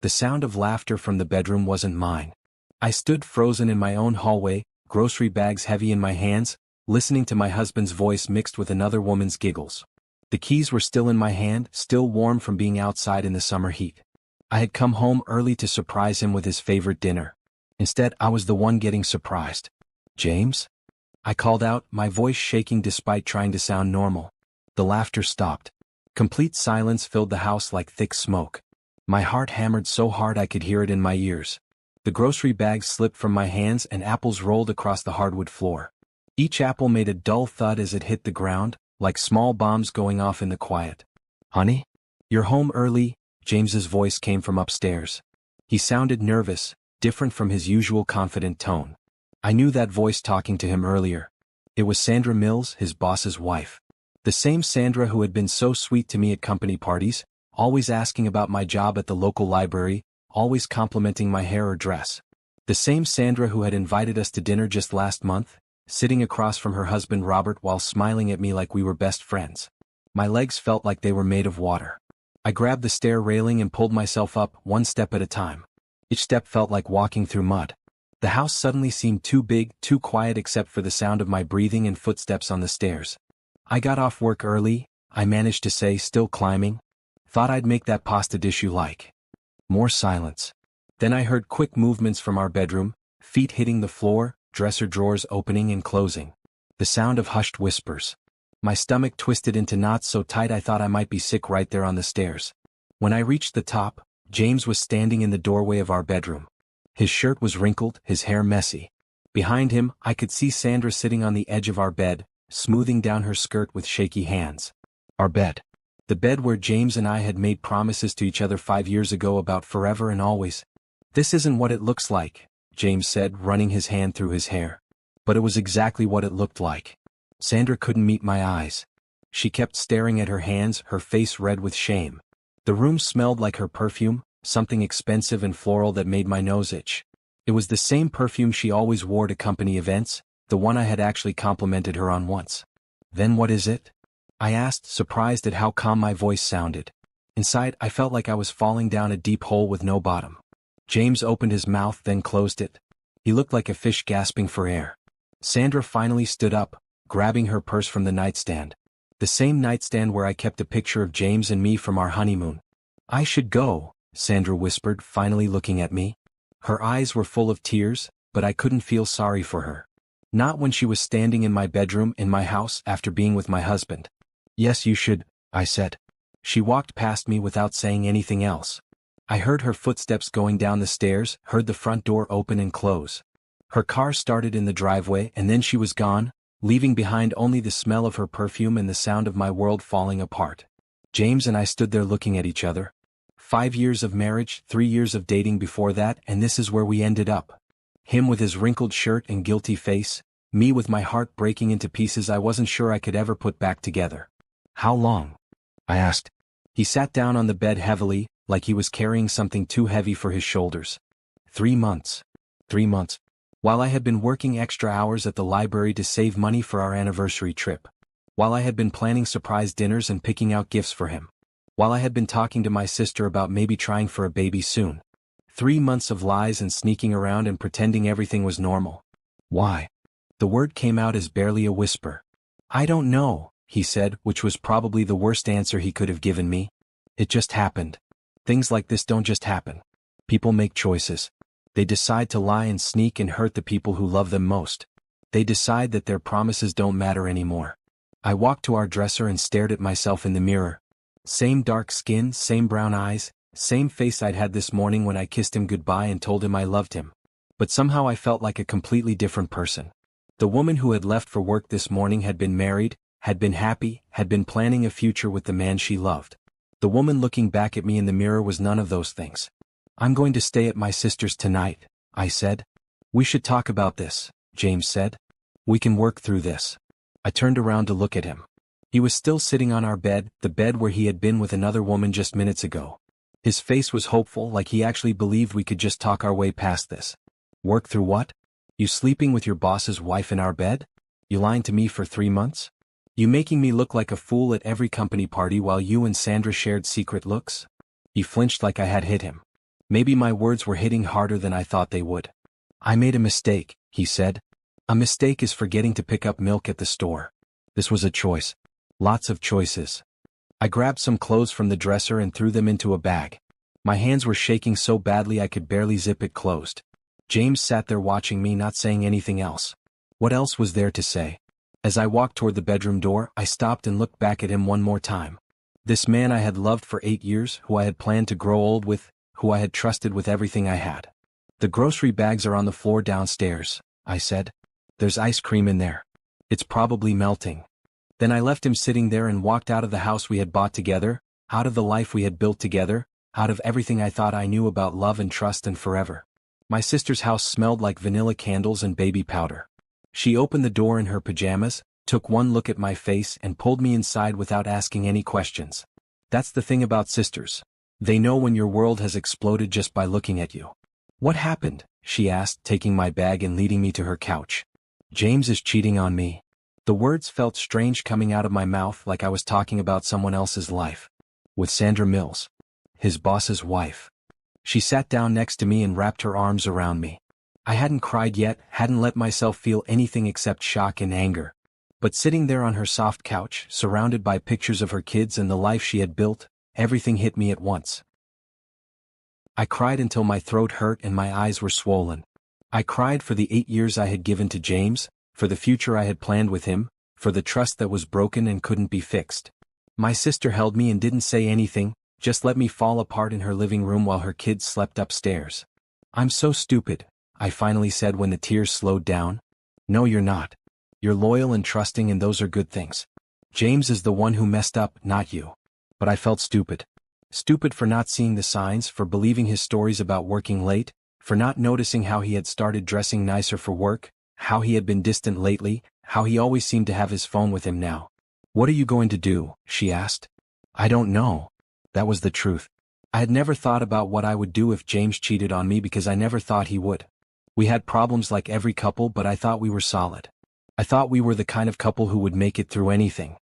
The sound of laughter from the bedroom wasn't mine. I stood frozen in my own hallway, grocery bags heavy in my hands, listening to my husband's voice mixed with another woman's giggles. The keys were still in my hand, still warm from being outside in the summer heat. I had come home early to surprise him with his favorite dinner. Instead, I was the one getting surprised. "James?" I called out, my voice shaking despite trying to sound normal. The laughter stopped. Complete silence filled the house like thick smoke. My heart hammered so hard I could hear it in my ears. The grocery bags slipped from my hands and apples rolled across the hardwood floor. Each apple made a dull thud as it hit the ground, like small bombs going off in the quiet. "Honey? You're home early?" James's voice came from upstairs. He sounded nervous, different from his usual confident tone. I knew that voice talking to him earlier. It was Sandra Mills, his boss's wife. The same Sandra who had been so sweet to me at company parties, always asking about my job at the local library, always complimenting my hair or dress. The same Sandra who had invited us to dinner just last month, sitting across from her husband Robert while smiling at me like we were best friends. My legs felt like they were made of water. I grabbed the stair railing and pulled myself up, one step at a time. Each step felt like walking through mud. The house suddenly seemed too big, too quiet except for the sound of my breathing and footsteps on the stairs. "I got off work early," I managed to say, still climbing. "Thought I'd make that pasta dish you like." More silence. Then I heard quick movements from our bedroom, feet hitting the floor, dresser drawers opening and closing. The sound of hushed whispers. My stomach twisted into knots so tight I thought I might be sick right there on the stairs. When I reached the top, James was standing in the doorway of our bedroom. His shirt was wrinkled, his hair messy. Behind him, I could see Sandra sitting on the edge of our bed, smoothing down her skirt with shaky hands. Our bed. The bed where James and I had made promises to each other 5 years ago about forever and always. "This isn't what it looks like," James said, running his hand through his hair. But it was exactly what it looked like. Sandra couldn't meet my eyes. She kept staring at her hands, her face red with shame. The room smelled like her perfume, something expensive and floral that made my nose itch. It was the same perfume she always wore to company events, the one I had actually complimented her on once. "Then what is it?" I asked, surprised at how calm my voice sounded. Inside, I felt like I was falling down a deep hole with no bottom. James opened his mouth, then closed it. He looked like a fish gasping for air. Sandra finally stood up, grabbing her purse from the nightstand. The same nightstand where I kept a picture of James and me from our honeymoon. "I should go," Sandra whispered, finally looking at me. Her eyes were full of tears, but I couldn't feel sorry for her. Not when she was standing in my bedroom in my house after being with my husband. "Yes, you should," I said. She walked past me without saying anything else. I heard her footsteps going down the stairs, heard the front door open and close. Her car started in the driveway and then she was gone, leaving behind only the smell of her perfume and the sound of my world falling apart. James and I stood there looking at each other. 5 years of marriage, 3 years of dating before that, and this is where we ended up. Him with his wrinkled shirt and guilty face, me with my heart breaking into pieces I wasn't sure I could ever put back together. "How long?" I asked. He sat down on the bed heavily, like he was carrying something too heavy for his shoulders. 3 months. 3 months. While I had been working extra hours at the library to save money for our anniversary trip. While I had been planning surprise dinners and picking out gifts for him. While I had been talking to my sister about maybe trying for a baby soon. 3 months of lies and sneaking around and pretending everything was normal. "Why?" The word came out as barely a whisper. "I don't know," he said, which was probably the worst answer he could have given me. "It just happened. Things like this don't just happen. People make choices. They decide to lie and sneak and hurt the people who love them most. They decide that their promises don't matter anymore." I walked to our dresser and stared at myself in the mirror. Same dark skin, same brown eyes, same face I'd had this morning when I kissed him goodbye and told him I loved him. But somehow I felt like a completely different person. The woman who had left for work this morning had been married, had been happy, had been planning a future with the man she loved. The woman looking back at me in the mirror was none of those things. "I'm going to stay at my sister's tonight," I said. "We should talk about this," James said. "We can work through this." I turned around to look at him. He was still sitting on our bed, the bed where he had been with another woman just minutes ago. His face was hopeful, like he actually believed we could just talk our way past this. "Work through what? You sleeping with your boss's wife in our bed? You lying to me for 3 months? You making me look like a fool at every company party while you and Sandra shared secret looks?" He flinched like I had hit him. Maybe my words were hitting harder than I thought they would. "I made a mistake," he said. "A mistake is forgetting to pick up milk at the store." This was a choice. Lots of choices. I grabbed some clothes from the dresser and threw them into a bag. My hands were shaking so badly I could barely zip it closed. James sat there watching me, not saying anything else. What else was there to say? As I walked toward the bedroom door, I stopped and looked back at him one more time. This man I had loved for 8 years, who I had planned to grow old with, who I had trusted with everything I had. "The grocery bags are on the floor downstairs," I said. "There's ice cream in there. It's probably melting." Then I left him sitting there and walked out of the house we had bought together, out of the life we had built together, out of everything I thought I knew about love and trust and forever. My sister's house smelled like vanilla candles and baby powder. She opened the door in her pajamas, took one look at my face and pulled me inside without asking any questions. That's the thing about sisters. They know when your world has exploded just by looking at you. "What happened?" she asked, taking my bag and leading me to her couch. "James is cheating on me." The words felt strange coming out of my mouth, like I was talking about someone else's life. "With Sandra Mills, his boss's wife." She sat down next to me and wrapped her arms around me. I hadn't cried yet, hadn't let myself feel anything except shock and anger. But sitting there on her soft couch, surrounded by pictures of her kids and the life she had built, everything hit me at once. I cried until my throat hurt and my eyes were swollen. I cried for the 8 years I had given to James, for the future I had planned with him, for the trust that was broken and couldn't be fixed. My sister held me and didn't say anything, just let me fall apart in her living room while her kids slept upstairs. "I'm so stupid," I finally said when the tears slowed down. "No, you're not. You're loyal and trusting, and those are good things. James is the one who messed up, not you." But I felt stupid. Stupid for not seeing the signs, for believing his stories about working late, for not noticing how he had started dressing nicer for work, how he had been distant lately, how he always seemed to have his phone with him now. "What are you going to do?" she asked. "I don't know." That was the truth. I had never thought about what I would do if James cheated on me because I never thought he would. We had problems like every couple, but I thought we were solid. I thought we were the kind of couple who would make it through anything.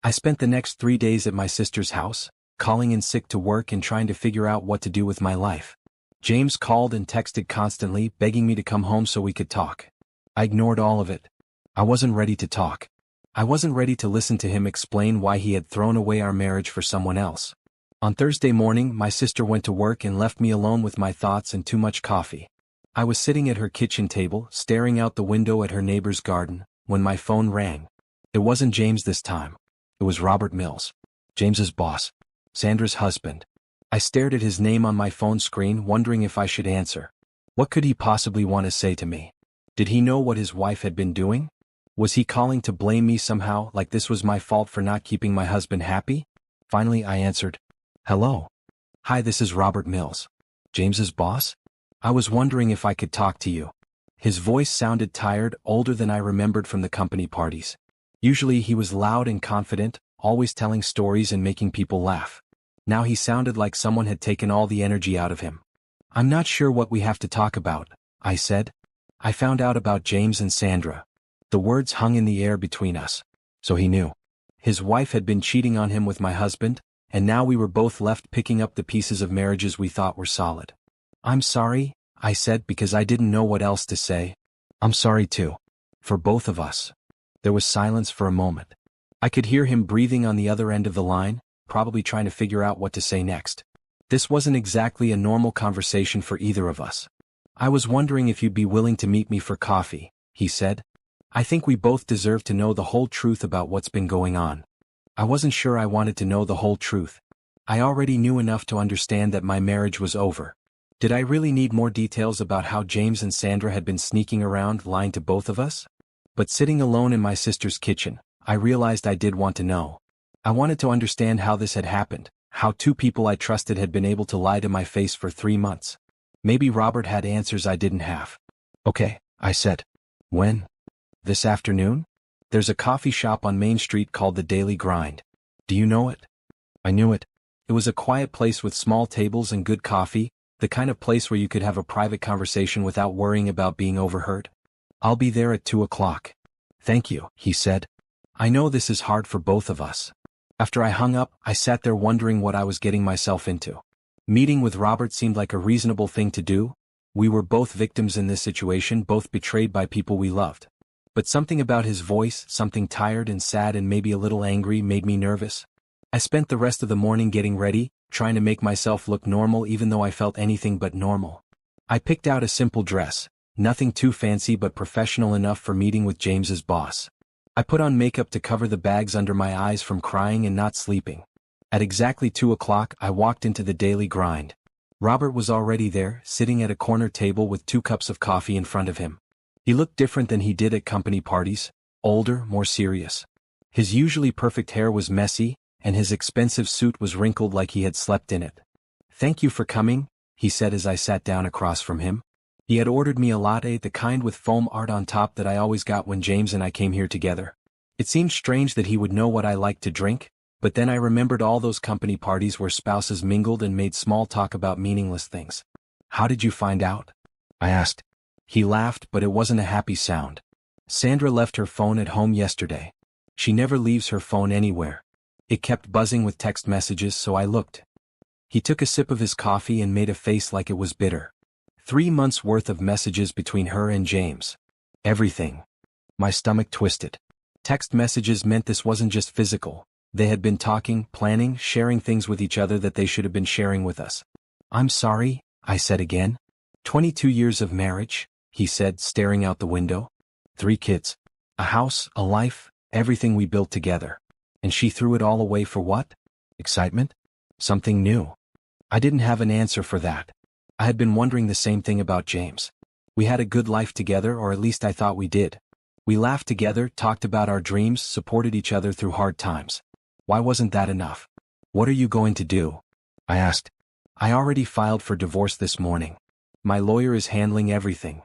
I spent the next 3 days at my sister's house, calling in sick to work and trying to figure out what to do with my life. James called and texted constantly, begging me to come home so we could talk. I ignored all of it. I wasn't ready to talk. I wasn't ready to listen to him explain why he had thrown away our marriage for someone else. On Thursday morning, my sister went to work and left me alone with my thoughts and too much coffee. I was sitting at her kitchen table, staring out the window at her neighbor's garden, when my phone rang. It wasn't James this time. It was Robert Mills, James's boss, Sandra's husband. I stared at his name on my phone screen, wondering if I should answer. What could he possibly want to say to me? Did he know what his wife had been doing? Was he calling to blame me somehow, like this was my fault for not keeping my husband happy? Finally, I answered. "Hello. Hi, this is Robert Mills, James's boss. I was wondering if I could talk to you." His voice sounded tired, older than I remembered from the company parties. Usually he was loud and confident, always telling stories and making people laugh. Now he sounded like someone had taken all the energy out of him. "I'm not sure what we have to talk about," I said. "I found out about James and Sandra." The words hung in the air between us. So he knew. His wife had been cheating on him with my husband, and now we were both left picking up the pieces of marriages we thought were solid. "I'm sorry," I said, because I didn't know what else to say. "I'm sorry too. For both of us." There was silence for a moment. I could hear him breathing on the other end of the line, probably trying to figure out what to say next. This wasn't exactly a normal conversation for either of us. "I was wondering if you'd be willing to meet me for coffee," he said. "I think we both deserve to know the whole truth about what's been going on." I wasn't sure I wanted to know the whole truth. I already knew enough to understand that my marriage was over. Did I really need more details about how James and Sandra had been sneaking around, lying to both of us? But sitting alone in my sister's kitchen, I realized I did want to know. I wanted to understand how this had happened, how two people I trusted had been able to lie to my face for 3 months. Maybe Robert had answers I didn't have. "Okay," I said. "When? This afternoon? There's a coffee shop on Main Street called the Daily Grind. Do you know it?" I knew it. It was a quiet place with small tables and good coffee, the kind of place where you could have a private conversation without worrying about being overheard. "I'll be there at 2 o'clock. "Thank you," he said. "I know this is hard for both of us." After I hung up, I sat there wondering what I was getting myself into. Meeting with Robert seemed like a reasonable thing to do. We were both victims in this situation, both betrayed by people we loved. But something about his voice, something tired and sad and maybe a little angry, made me nervous. I spent the rest of the morning getting ready, trying to make myself look normal even though I felt anything but normal. I picked out a simple dress, nothing too fancy but professional enough for meeting with James's boss. I put on makeup to cover the bags under my eyes from crying and not sleeping. At exactly 2 o'clock I walked into the daily grind. Robert was already there, sitting at a corner table with 2 cups of coffee in front of him. He looked different than he did at company parties, older, more serious. His usually perfect hair was messy, and his expensive suit was wrinkled like he had slept in it. "Thank you for coming," he said as I sat down across from him. He had ordered me a latte, the kind with foam art on top that I always got when James and I came here together. It seemed strange that he would know what I liked to drink, but then I remembered all those company parties where spouses mingled and made small talk about meaningless things. "How did you find out?" I asked. He laughed, but it wasn't a happy sound. "Sandra left her phone at home yesterday. She never leaves her phone anywhere. It kept buzzing with text messages, so I looked." He took a sip of his coffee and made a face like it was bitter. 3 months worth of messages between her and James. Everything. My stomach twisted. Text messages meant this wasn't just physical. They had been talking, planning, sharing things with each other that they should have been sharing with us. "I'm sorry," I said again. 22 years of marriage, he said, staring out the window. 3 kids. A house, a life, everything we built together. And she threw it all away for what? Excitement? Something new. I didn't have an answer for that. I had been wondering the same thing about James. We had a good life together, or at least I thought we did. We laughed together, talked about our dreams, supported each other through hard times. Why wasn't that enough? "What are you going to do?" I asked. "I already filed for divorce this morning. My lawyer is handling everything."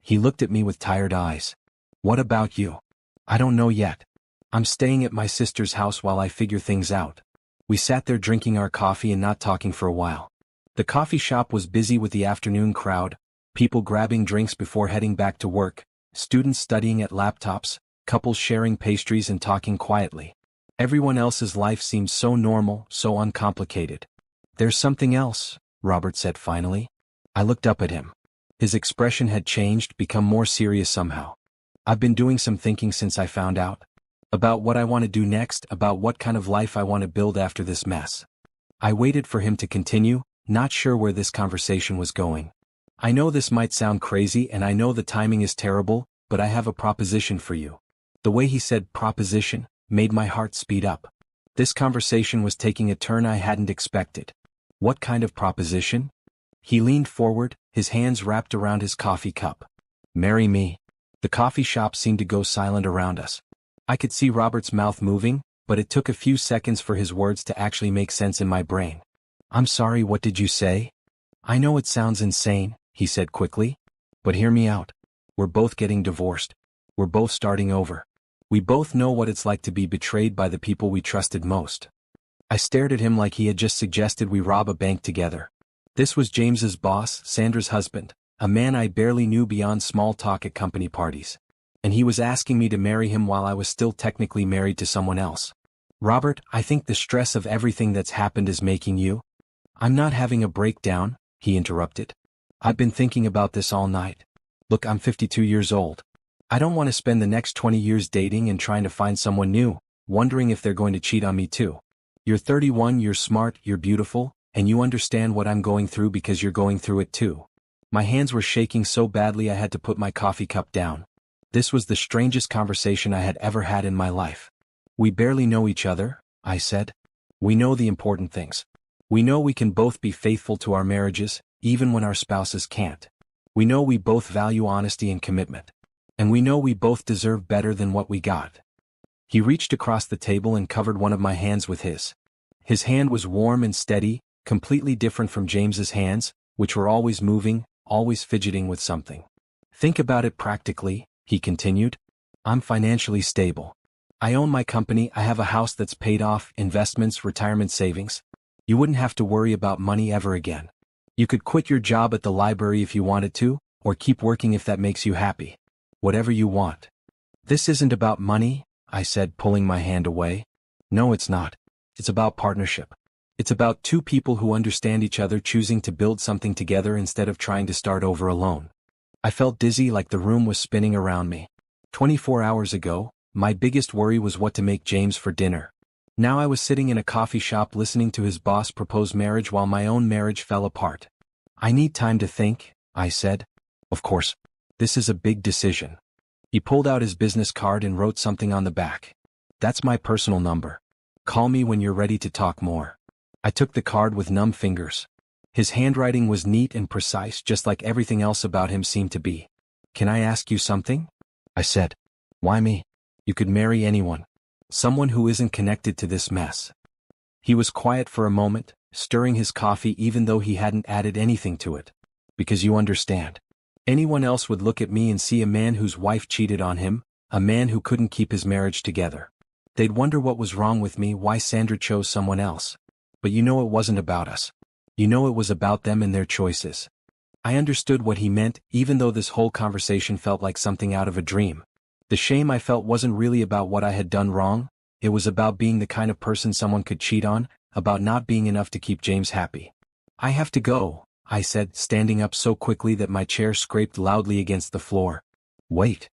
He looked at me with tired eyes. "What about you?" "I don't know yet. I'm staying at my sister's house while I figure things out." We sat there drinking our coffee and not talking for a while. The coffee shop was busy with the afternoon crowd, people grabbing drinks before heading back to work, students studying at laptops, couples sharing pastries and talking quietly. Everyone else's life seemed so normal, so uncomplicated. "There's something else," Robert said finally. I looked up at him. His expression had changed, become more serious somehow. "I've been doing some thinking since I found out. About what I want to do next, about what kind of life I want to build after this mess." I waited for him to continue, not sure where this conversation was going. "I know this might sound crazy and I know the timing is terrible, but I have a proposition for you." The way he said proposition made my heart speed up. This conversation was taking a turn I hadn't expected. "What kind of proposition?" He leaned forward, his hands wrapped around his coffee cup. "Marry me." The coffee shop seemed to go silent around us. I could see Robert's mouth moving, but it took a few seconds for his words to actually make sense in my brain. "I'm sorry, what did you say?" "I know it sounds insane," he said quickly. "But hear me out. We're both getting divorced. We're both starting over. We both know what it's like to be betrayed by the people we trusted most." I stared at him like he had just suggested we rob a bank together. This was James's boss, Sandra's husband, a man I barely knew beyond small talk at company parties. And he was asking me to marry him while I was still technically married to someone else. "Robert, I think the stress of everything that's happened is making you—" "I'm not having a breakdown," he interrupted. "I've been thinking about this all night. Look, I'm 52 years old. I don't want to spend the next 20 years dating and trying to find someone new, wondering if they're going to cheat on me too. You're 31, you're smart, you're beautiful, and you understand what I'm going through because you're going through it too." My hands were shaking so badly I had to put my coffee cup down. This was the strangest conversation I had ever had in my life. "We barely know each other," I said. "We know the important things. We know we can both be faithful to our marriages, even when our spouses can't. We know we both value honesty and commitment. And we know we both deserve better than what we got." He reached across the table and covered one of my hands with his. His hand was warm and steady, completely different from James's hands, which were always moving, always fidgeting with something. "Think about it practically," he continued. "I'm financially stable. I own my company, I have a house that's paid off, investments, retirement savings. You wouldn't have to worry about money ever again. You could quit your job at the library if you wanted to, or keep working if that makes you happy. Whatever you want." "This isn't about money," I said, pulling my hand away. "No, it's not. It's about partnership. It's about two people who understand each other choosing to build something together instead of trying to start over alone. I felt dizzy, like the room was spinning around me. 24 hours ago, my biggest worry was what to make James for dinner. Now I was sitting in a coffee shop listening to his boss propose marriage while my own marriage fell apart. "I need time to think," I said. "Of course. This is a big decision." He pulled out his business card and wrote something on the back. "That's my personal number. Call me when you're ready to talk more." I took the card with numb fingers. His handwriting was neat and precise, just like everything else about him seemed to be. "Can I ask you something?" I said. "Why me? You could marry anyone. Someone who isn't connected to this mess." He was quiet for a moment, stirring his coffee even though he hadn't added anything to it. "Because you understand. Anyone else would look at me and see a man whose wife cheated on him, a man who couldn't keep his marriage together. They'd wonder what was wrong with me, why Sandra chose someone else. But you know it wasn't about us. You know it was about them and their choices." I understood what he meant, even though this whole conversation felt like something out of a dream. The shame I felt wasn't really about what I had done wrong, it was about being the kind of person someone could cheat on, about not being enough to keep James happy. "I have to go," I said, standing up so quickly that my chair scraped loudly against the floor. "Wait."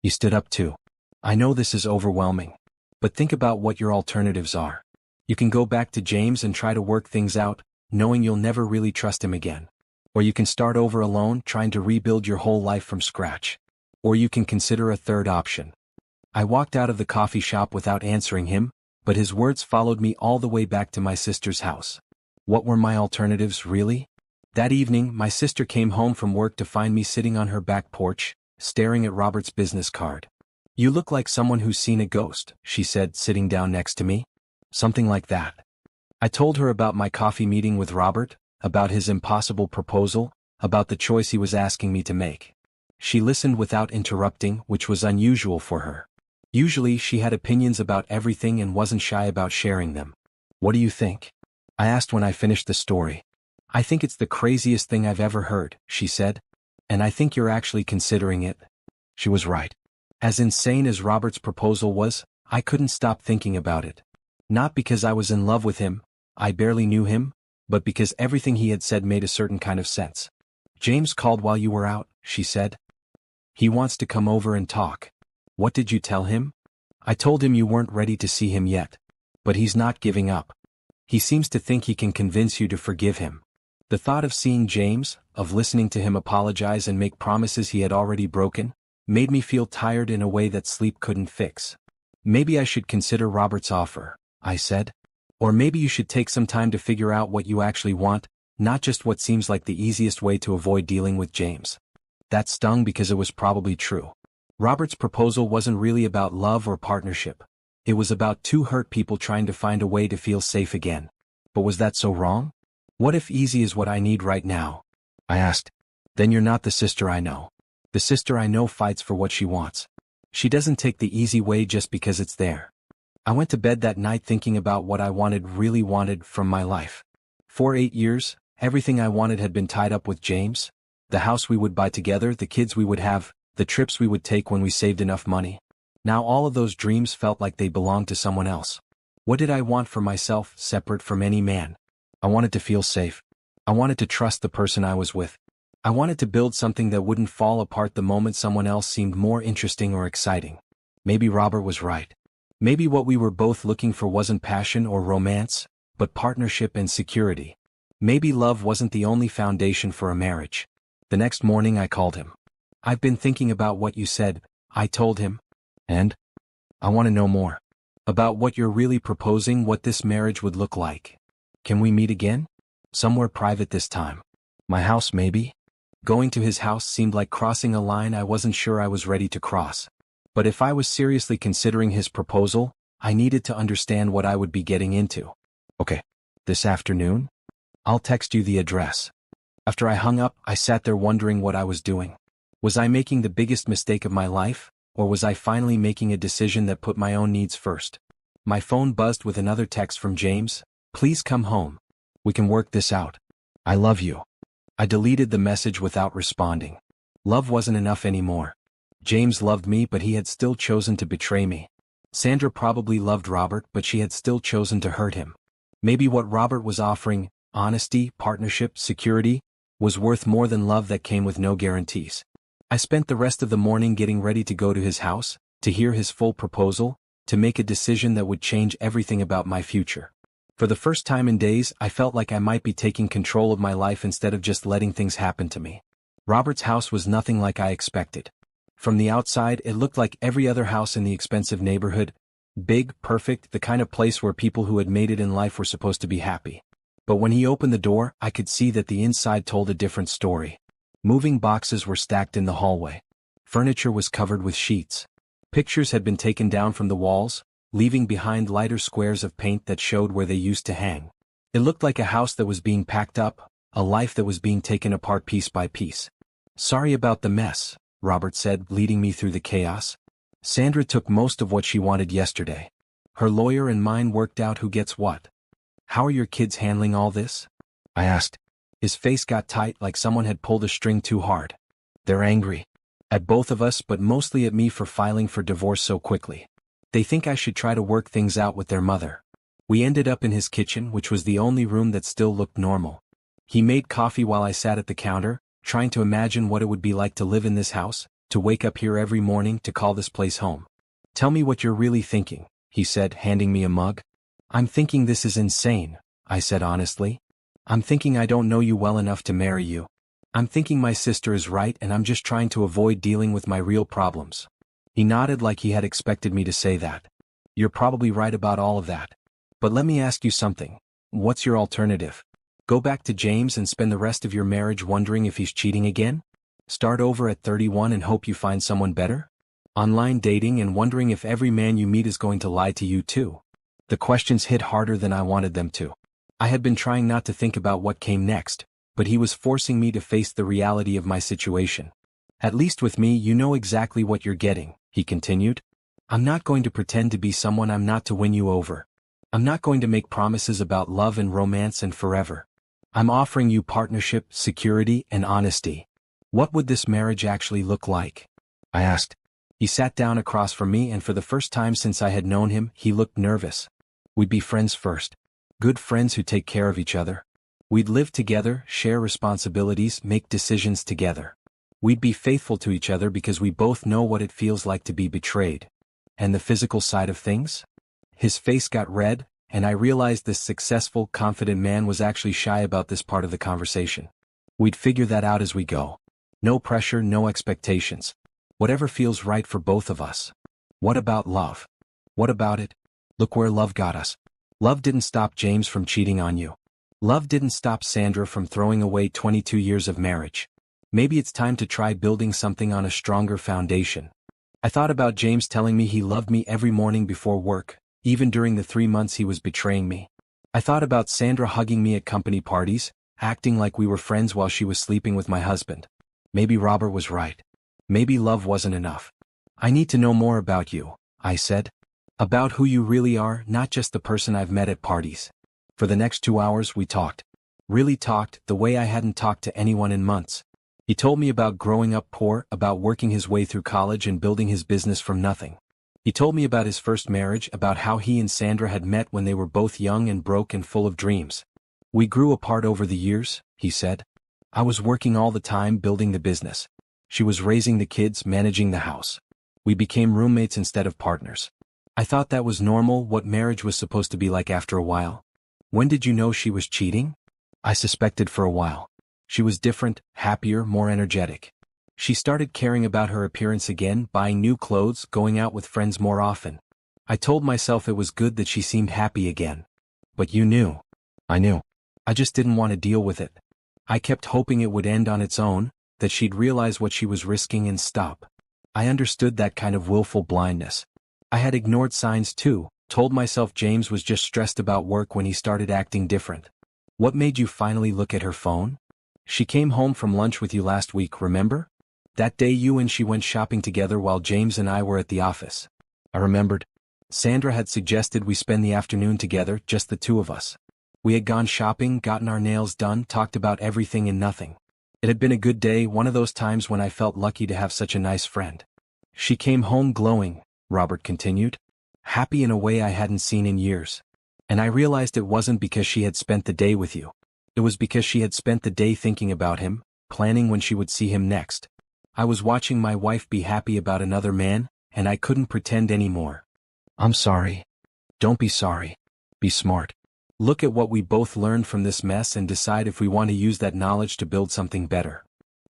He stood up too. "I know this is overwhelming. But think about what your alternatives are. You can go back to James and try to work things out, knowing you'll never really trust him again. Or you can start over alone, trying to rebuild your whole life from scratch. Or you can consider a third option." I walked out of the coffee shop without answering him, but his words followed me all the way back to my sister's house. What were my alternatives, really? That evening, my sister came home from work to find me sitting on her back porch, staring at Robert's business card. "You look like someone who's seen a ghost," she said, sitting down next to me. "Something like that." I told her about my coffee meeting with Robert, about his impossible proposal, about the choice he was asking me to make. She listened without interrupting, which was unusual for her. Usually she had opinions about everything and wasn't shy about sharing them. "What do you think?" I asked when I finished the story. "I think it's the craziest thing I've ever heard," she said. "And I think you're actually considering it." She was right. As insane as Robert's proposal was, I couldn't stop thinking about it. Not because I was in love with him, I barely knew him, but because everything he had said made a certain kind of sense. "James called while you were out," she said. "He wants to come over and talk." "What did you tell him?" "I told him you weren't ready to see him yet. But he's not giving up. He seems to think he can convince you to forgive him." The thought of seeing James, of listening to him apologize and make promises he had already broken, made me feel tired in a way that sleep couldn't fix. "Maybe I should consider Robert's offer," I said. "Or maybe you should take some time to figure out what you actually want, not just what seems like the easiest way to avoid dealing with James." That stung because it was probably true. Robert's proposal wasn't really about love or partnership. It was about two hurt people trying to find a way to feel safe again. But was that so wrong? What if easy is what I need right now? I asked. "Then you're not the sister I know. The sister I know fights for what she wants. She doesn't take the easy way just because it's there." I went to bed that night thinking about what I really wanted from my life. For 8 years, everything I wanted had been tied up with James. The house we would buy together, the kids we would have, the trips we would take when we saved enough money. Now all of those dreams felt like they belonged to someone else. What did I want for myself, separate from any man? I wanted to feel safe. I wanted to trust the person I was with. I wanted to build something that wouldn't fall apart the moment someone else seemed more interesting or exciting. Maybe Robert was right. Maybe what we were both looking for wasn't passion or romance, but partnership and security. Maybe love wasn't the only foundation for a marriage. The next morning I called him. "I've been thinking about what you said," I told him. "And? I want to know more. About what you're really proposing, what this marriage would look like. Can we meet again? Somewhere private this time. My house maybe?" Going to his house seemed like crossing a line I wasn't sure I was ready to cross. But if I was seriously considering his proposal, I needed to understand what I would be getting into. "Okay. This afternoon? I'll text you the address." After I hung up, I sat there wondering what I was doing. Was I making the biggest mistake of my life, or was I finally making a decision that put my own needs first? My phone buzzed with another text from James. "Please come home. We can work this out. I love you." I deleted the message without responding. Love wasn't enough anymore. James loved me, but he had still chosen to betray me. Sandra probably loved Robert, but she had still chosen to hurt him. Maybe what Robert was offering, honesty, partnership, security, was worth more than love that came with no guarantees. I spent the rest of the morning getting ready to go to his house, to hear his full proposal, to make a decision that would change everything about my future. For the first time in days, I felt like I might be taking control of my life instead of just letting things happen to me. Robert's house was nothing like I expected. From the outside, it looked like every other house in the expensive neighborhood. Big, perfect, the kind of place where people who had made it in life were supposed to be happy. But when he opened the door, I could see that the inside told a different story. Moving boxes were stacked in the hallway. Furniture was covered with sheets. Pictures had been taken down from the walls, leaving behind lighter squares of paint that showed where they used to hang. It looked like a house that was being packed up, a life that was being taken apart piece by piece. "Sorry about the mess," Robert said, leading me through the chaos. "Sandra took most of what she wanted yesterday. Her lawyer and mine worked out who gets what." "How are your kids handling all this?" I asked. His face got tight like someone had pulled a string too hard. "They're angry. At both of us, but mostly at me for filing for divorce so quickly. They think I should try to work things out with their mother." We ended up in his kitchen, which was the only room that still looked normal. He made coffee while I sat at the counter, trying to imagine what it would be like to live in this house, to wake up here every morning, to call this place home. "Tell me what you're really thinking," he said, handing me a mug. "I'm thinking this is insane," I said honestly. "I'm thinking I don't know you well enough to marry you. I'm thinking my sister is right and I'm just trying to avoid dealing with my real problems." He nodded like he had expected me to say that. "You're probably right about all of that. But let me ask you something. What's your alternative? Go back to James and spend the rest of your marriage wondering if he's cheating again? Start over at 31 and hope you find someone better? Online dating and wondering if every man you meet is going to lie to you too?" The questions hit harder than I wanted them to. I had been trying not to think about what came next, but he was forcing me to face the reality of my situation. "At least with me you know exactly what you're getting," he continued. "I'm not going to pretend to be someone I'm not to win you over. I'm not going to make promises about love and romance and forever. I'm offering you partnership, security, and honesty. What would this marriage actually look like?" I asked. He sat down across from me and for the first time since I had known him, he looked nervous. "We'd be friends first. Good friends who take care of each other. We'd live together, share responsibilities, make decisions together. We'd be faithful to each other because we both know what it feels like to be betrayed." "And the physical side of things?" His face got red, and I realized this successful, confident man was actually shy about this part of the conversation. "We'd figure that out as we go. No pressure, no expectations. Whatever feels right for both of us." "What about love? What about it? Look where love got us. Love didn't stop James from cheating on you. Love didn't stop Sandra from throwing away 22 years of marriage. Maybe it's time to try building something on a stronger foundation." I thought about James telling me he loved me every morning before work, even during the 3 months he was betraying me. I thought about Sandra hugging me at company parties, acting like we were friends while she was sleeping with my husband. Maybe Robert was right. Maybe love wasn't enough. "I need to know more about you," I said. "About who you really are, not just the person I've met at parties." For the next 2 hours we talked. Really talked, the way I hadn't talked to anyone in months. He told me about growing up poor, about working his way through college and building his business from nothing. He told me about his first marriage, about how he and Sandra had met when they were both young and broke and full of dreams. "We grew apart over the years," he said. "I was working all the time building the business. She was raising the kids, managing the house. We became roommates instead of partners. I thought that was normal, what marriage was supposed to be like after a while." "When did you know she was cheating?" "I suspected for a while. She was different, happier, more energetic. She started caring about her appearance again, buying new clothes, going out with friends more often. I told myself it was good that she seemed happy again." "But you knew." "I knew. I just didn't want to deal with it. I kept hoping it would end on its own, that she'd realize what she was risking and stop. I understood that kind of willful blindness. I had ignored signs too, told myself James was just stressed about work when he started acting different." "What made you finally look at her phone?" "She came home from lunch with you last week, remember? That day you and she went shopping together while James and I were at the office." I remembered. Sandra had suggested we spend the afternoon together, just the two of us. We had gone shopping, gotten our nails done, talked about everything and nothing. It had been a good day, one of those times when I felt lucky to have such a nice friend. "She came home glowing," Robert continued. "Happy in a way I hadn't seen in years. And I realized it wasn't because she had spent the day with you. It was because she had spent the day thinking about him, planning when she would see him next. I was watching my wife be happy about another man, and I couldn't pretend anymore. I'm sorry. Don't be sorry. Be smart. Look at what we both learned from this mess and decide if we want to use that knowledge to build something better.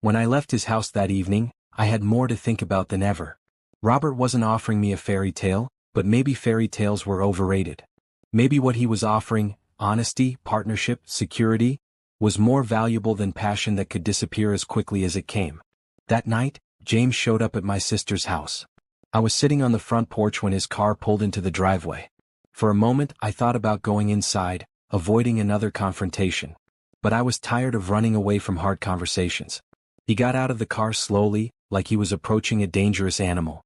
When I left his house that evening, I had more to think about than ever. Robert wasn't offering me a fairy tale, but maybe fairy tales were overrated. Maybe what he was offering, honesty, partnership, security, was more valuable than passion that could disappear as quickly as it came. That night, James showed up at my sister's house. I was sitting on the front porch when his car pulled into the driveway. For a moment, I thought about going inside, avoiding another confrontation. But I was tired of running away from hard conversations. He got out of the car slowly, like he was approaching a dangerous animal.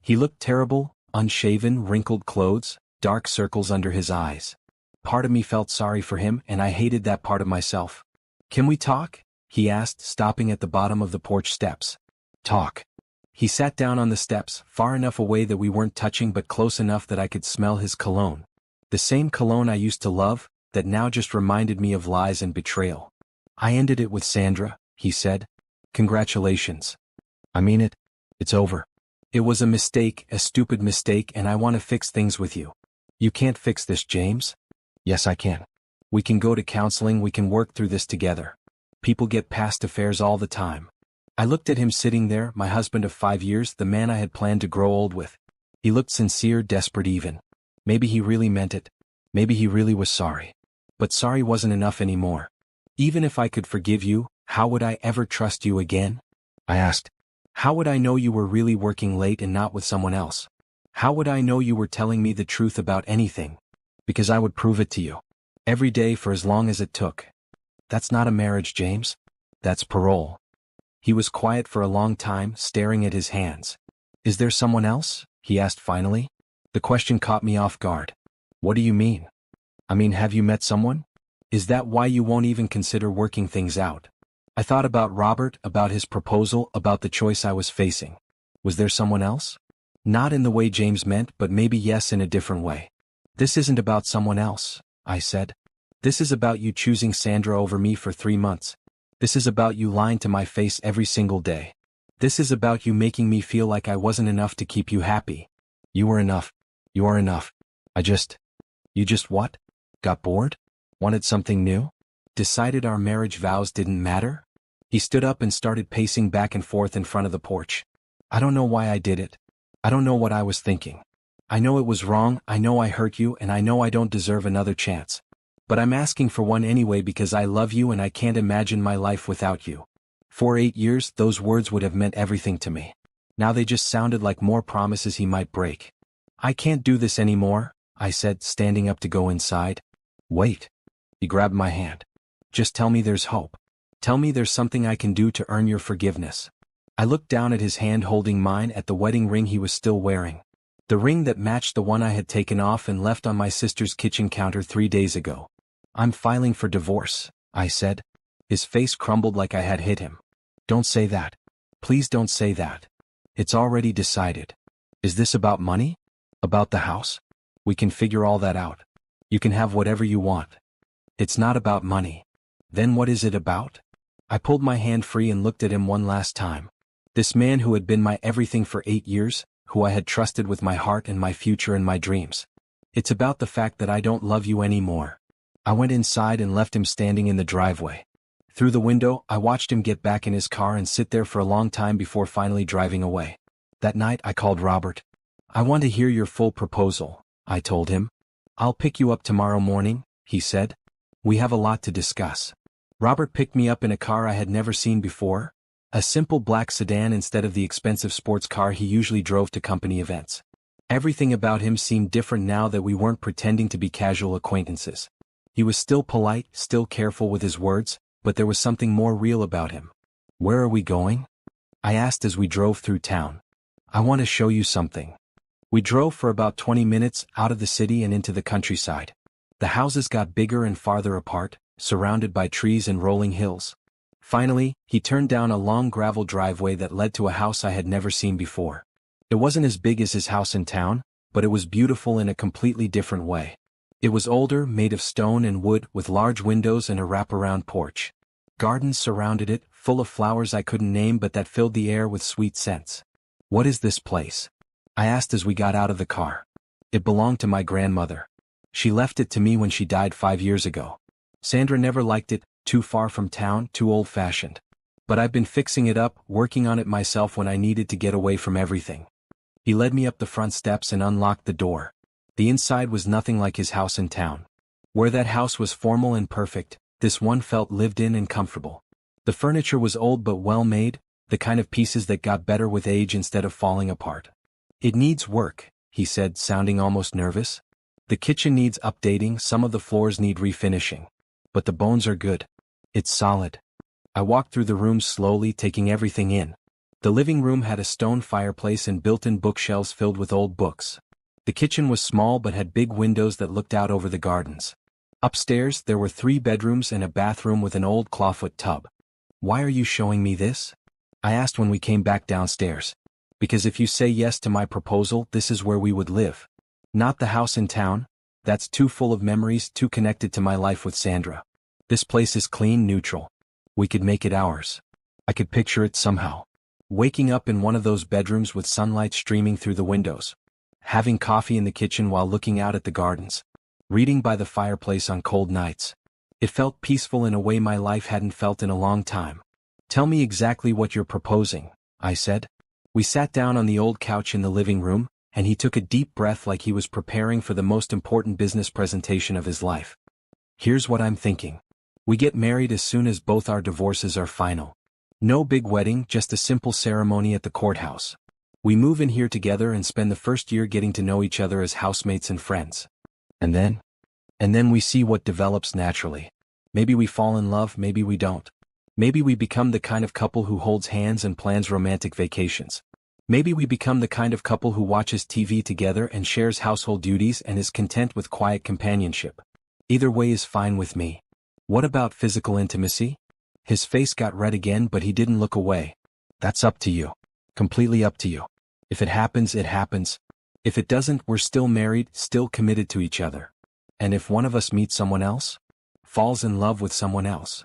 He looked terrible, unshaven, wrinkled clothes, dark circles under his eyes. Part of me felt sorry for him, and I hated that part of myself. "Can we talk?" he asked, stopping at the bottom of the porch steps. "Talk." He sat down on the steps, far enough away that we weren't touching but close enough that I could smell his cologne. The same cologne I used to love, that now just reminded me of lies and betrayal. "I ended it with Sandra," he said. "Congratulations." "I mean it. It's over. It was a mistake, a stupid mistake, and I want to fix things with you." "You can't fix this, James." "Yes, I can. We can go to counseling, we can work through this together. People get past affairs all the time." I looked at him sitting there, my husband of 5 years, the man I had planned to grow old with. He looked sincere, desperate even. Maybe he really meant it. Maybe he really was sorry. But sorry wasn't enough anymore. "Even if I could forgive you, how would I ever trust you again?" I asked. "How would I know you were really working late and not with someone else? How would I know you were telling me the truth about anything? Because I would prove it to you. Every day for as long as it took." "That's not a marriage, James. That's parole." He was quiet for a long time, staring at his hands. "Is there someone else?" he asked finally. The question caught me off guard. "What do you mean?" "I mean, have you met someone? Is that why you won't even consider working things out?" I thought about Robert, about his proposal, about the choice I was facing. Was there someone else? Not in the way James meant, but maybe yes in a different way. "This isn't about someone else," I said. "This is about you choosing Sandra over me for 3 months. This is about you lying to my face every single day. This is about you making me feel like I wasn't enough to keep you happy. You were enough. You are enough. You just what? Got bored? Wanted something new? Decided our marriage vows didn't matter?" He stood up and started pacing back and forth in front of the porch. "I don't know why I did it. I don't know what I was thinking. I know it was wrong, I know I hurt you, and I know I don't deserve another chance. But I'm asking for one anyway because I love you and I can't imagine my life without you." For 8 years, those words would have meant everything to me. Now they just sounded like more promises he might break. "I can't do this anymore," I said, standing up to go inside. "Wait." He grabbed my hand. "Just tell me there's hope. Tell me there's something I can do to earn your forgiveness." I looked down at his hand holding mine, at the wedding ring he was still wearing. The ring that matched the one I had taken off and left on my sister's kitchen counter 3 days ago. "I'm filing for divorce," I said. His face crumbled like I had hit him. "Don't say that. Please don't say that. It's already decided." "Is this about money? About the house? We can figure all that out. You can have whatever you want." "It's not about money." "Then what is it about?" I pulled my hand free and looked at him one last time. This man who had been my everything for 8 years, who I had trusted with my heart and my future and my dreams. "It's about the fact that I don't love you anymore." I went inside and left him standing in the driveway. Through the window, I watched him get back in his car and sit there for a long time before finally driving away. That night I called Robert. "I want to hear your full proposal," I told him. "I'll pick you up tomorrow morning," he said. "We have a lot to discuss." Robert picked me up in a car I had never seen before. A simple black sedan instead of the expensive sports car he usually drove to company events. Everything about him seemed different now that we weren't pretending to be casual acquaintances. He was still polite, still careful with his words, but there was something more real about him. "Where are we going?" I asked as we drove through town. "I want to show you something." We drove for about 20 minutes out of the city and into the countryside. The houses got bigger and farther apart, surrounded by trees and rolling hills. Finally, he turned down a long gravel driveway that led to a house I had never seen before. It wasn't as big as his house in town, but it was beautiful in a completely different way. It was older, made of stone and wood, with large windows and a wraparound porch. Gardens surrounded it, full of flowers I couldn't name but that filled the air with sweet scents. "What is this place?" I asked as we got out of the car. "It belonged to my grandmother. She left it to me when she died 5 years ago. Sandra never liked it, too far from town, too old-fashioned. But I've been fixing it up, working on it myself when I needed to get away from everything." He led me up the front steps and unlocked the door. The inside was nothing like his house in town. Where that house was formal and perfect, this one felt lived in and comfortable. The furniture was old but well made, the kind of pieces that got better with age instead of falling apart. "It needs work," he said, sounding almost nervous. "The kitchen needs updating, some of the floors need refinishing. But the bones are good. It's solid." I walked through the rooms slowly, taking everything in. The living room had a stone fireplace and built-in bookshelves filled with old books. The kitchen was small but had big windows that looked out over the gardens. Upstairs, there were 3 bedrooms and a bathroom with an old clawfoot tub. "Why are you showing me this?" I asked when we came back downstairs. "Because if you say yes to my proposal, this is where we would live. Not the house in town. That's too full of memories, too connected to my life with Sandra. This place is clean, neutral. We could make it ours." I could picture it somehow. Waking up in one of those bedrooms with sunlight streaming through the windows. Having coffee in the kitchen while looking out at the gardens. Reading by the fireplace on cold nights. It felt peaceful in a way my life hadn't felt in a long time. "Tell me exactly what you're proposing," I said. We sat down on the old couch in the living room, and he took a deep breath like he was preparing for the most important business presentation of his life. "Here's what I'm thinking. We get married as soon as both our divorces are final. No big wedding, just a simple ceremony at the courthouse. We move in here together and spend the first year getting to know each other as housemates and friends. And then we see what develops naturally. Maybe we fall in love, maybe we don't. Maybe we become the kind of couple who holds hands and plans romantic vacations. Maybe we become the kind of couple who watches TV together and shares household duties and is content with quiet companionship. Either way is fine with me." "What about physical intimacy?" His face got red again, but he didn't look away. "That's up to you. Completely up to you. If it happens, it happens. If it doesn't, we're still married, still committed to each other. And if one of us meets someone else, falls in love with someone else,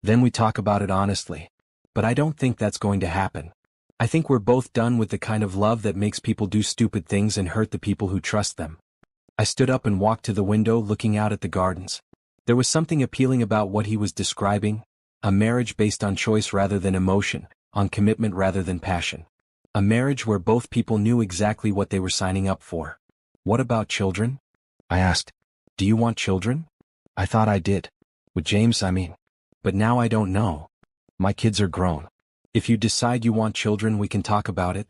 then we talk about it honestly. But I don't think that's going to happen. I think we're both done with the kind of love that makes people do stupid things and hurt the people who trust them." I stood up and walked to the window, looking out at the gardens. There was something appealing about what he was describing, a marriage based on choice rather than emotion, on commitment rather than passion. A marriage where both people knew exactly what they were signing up for. "What about children?" I asked. "Do you want children?" "I thought I did. With James, I mean. But now I don't know. My kids are grown. If you decide you want children, we can talk about it.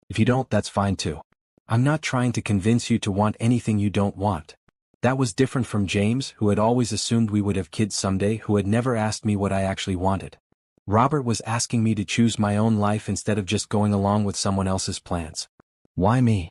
If you don't, that's fine too. I'm not trying to convince you to want anything you don't want." That was different from James, who had always assumed we would have kids someday, who had never asked me what I actually wanted. Robert was asking me to choose my own life instead of just going along with someone else's plans. "Why me?"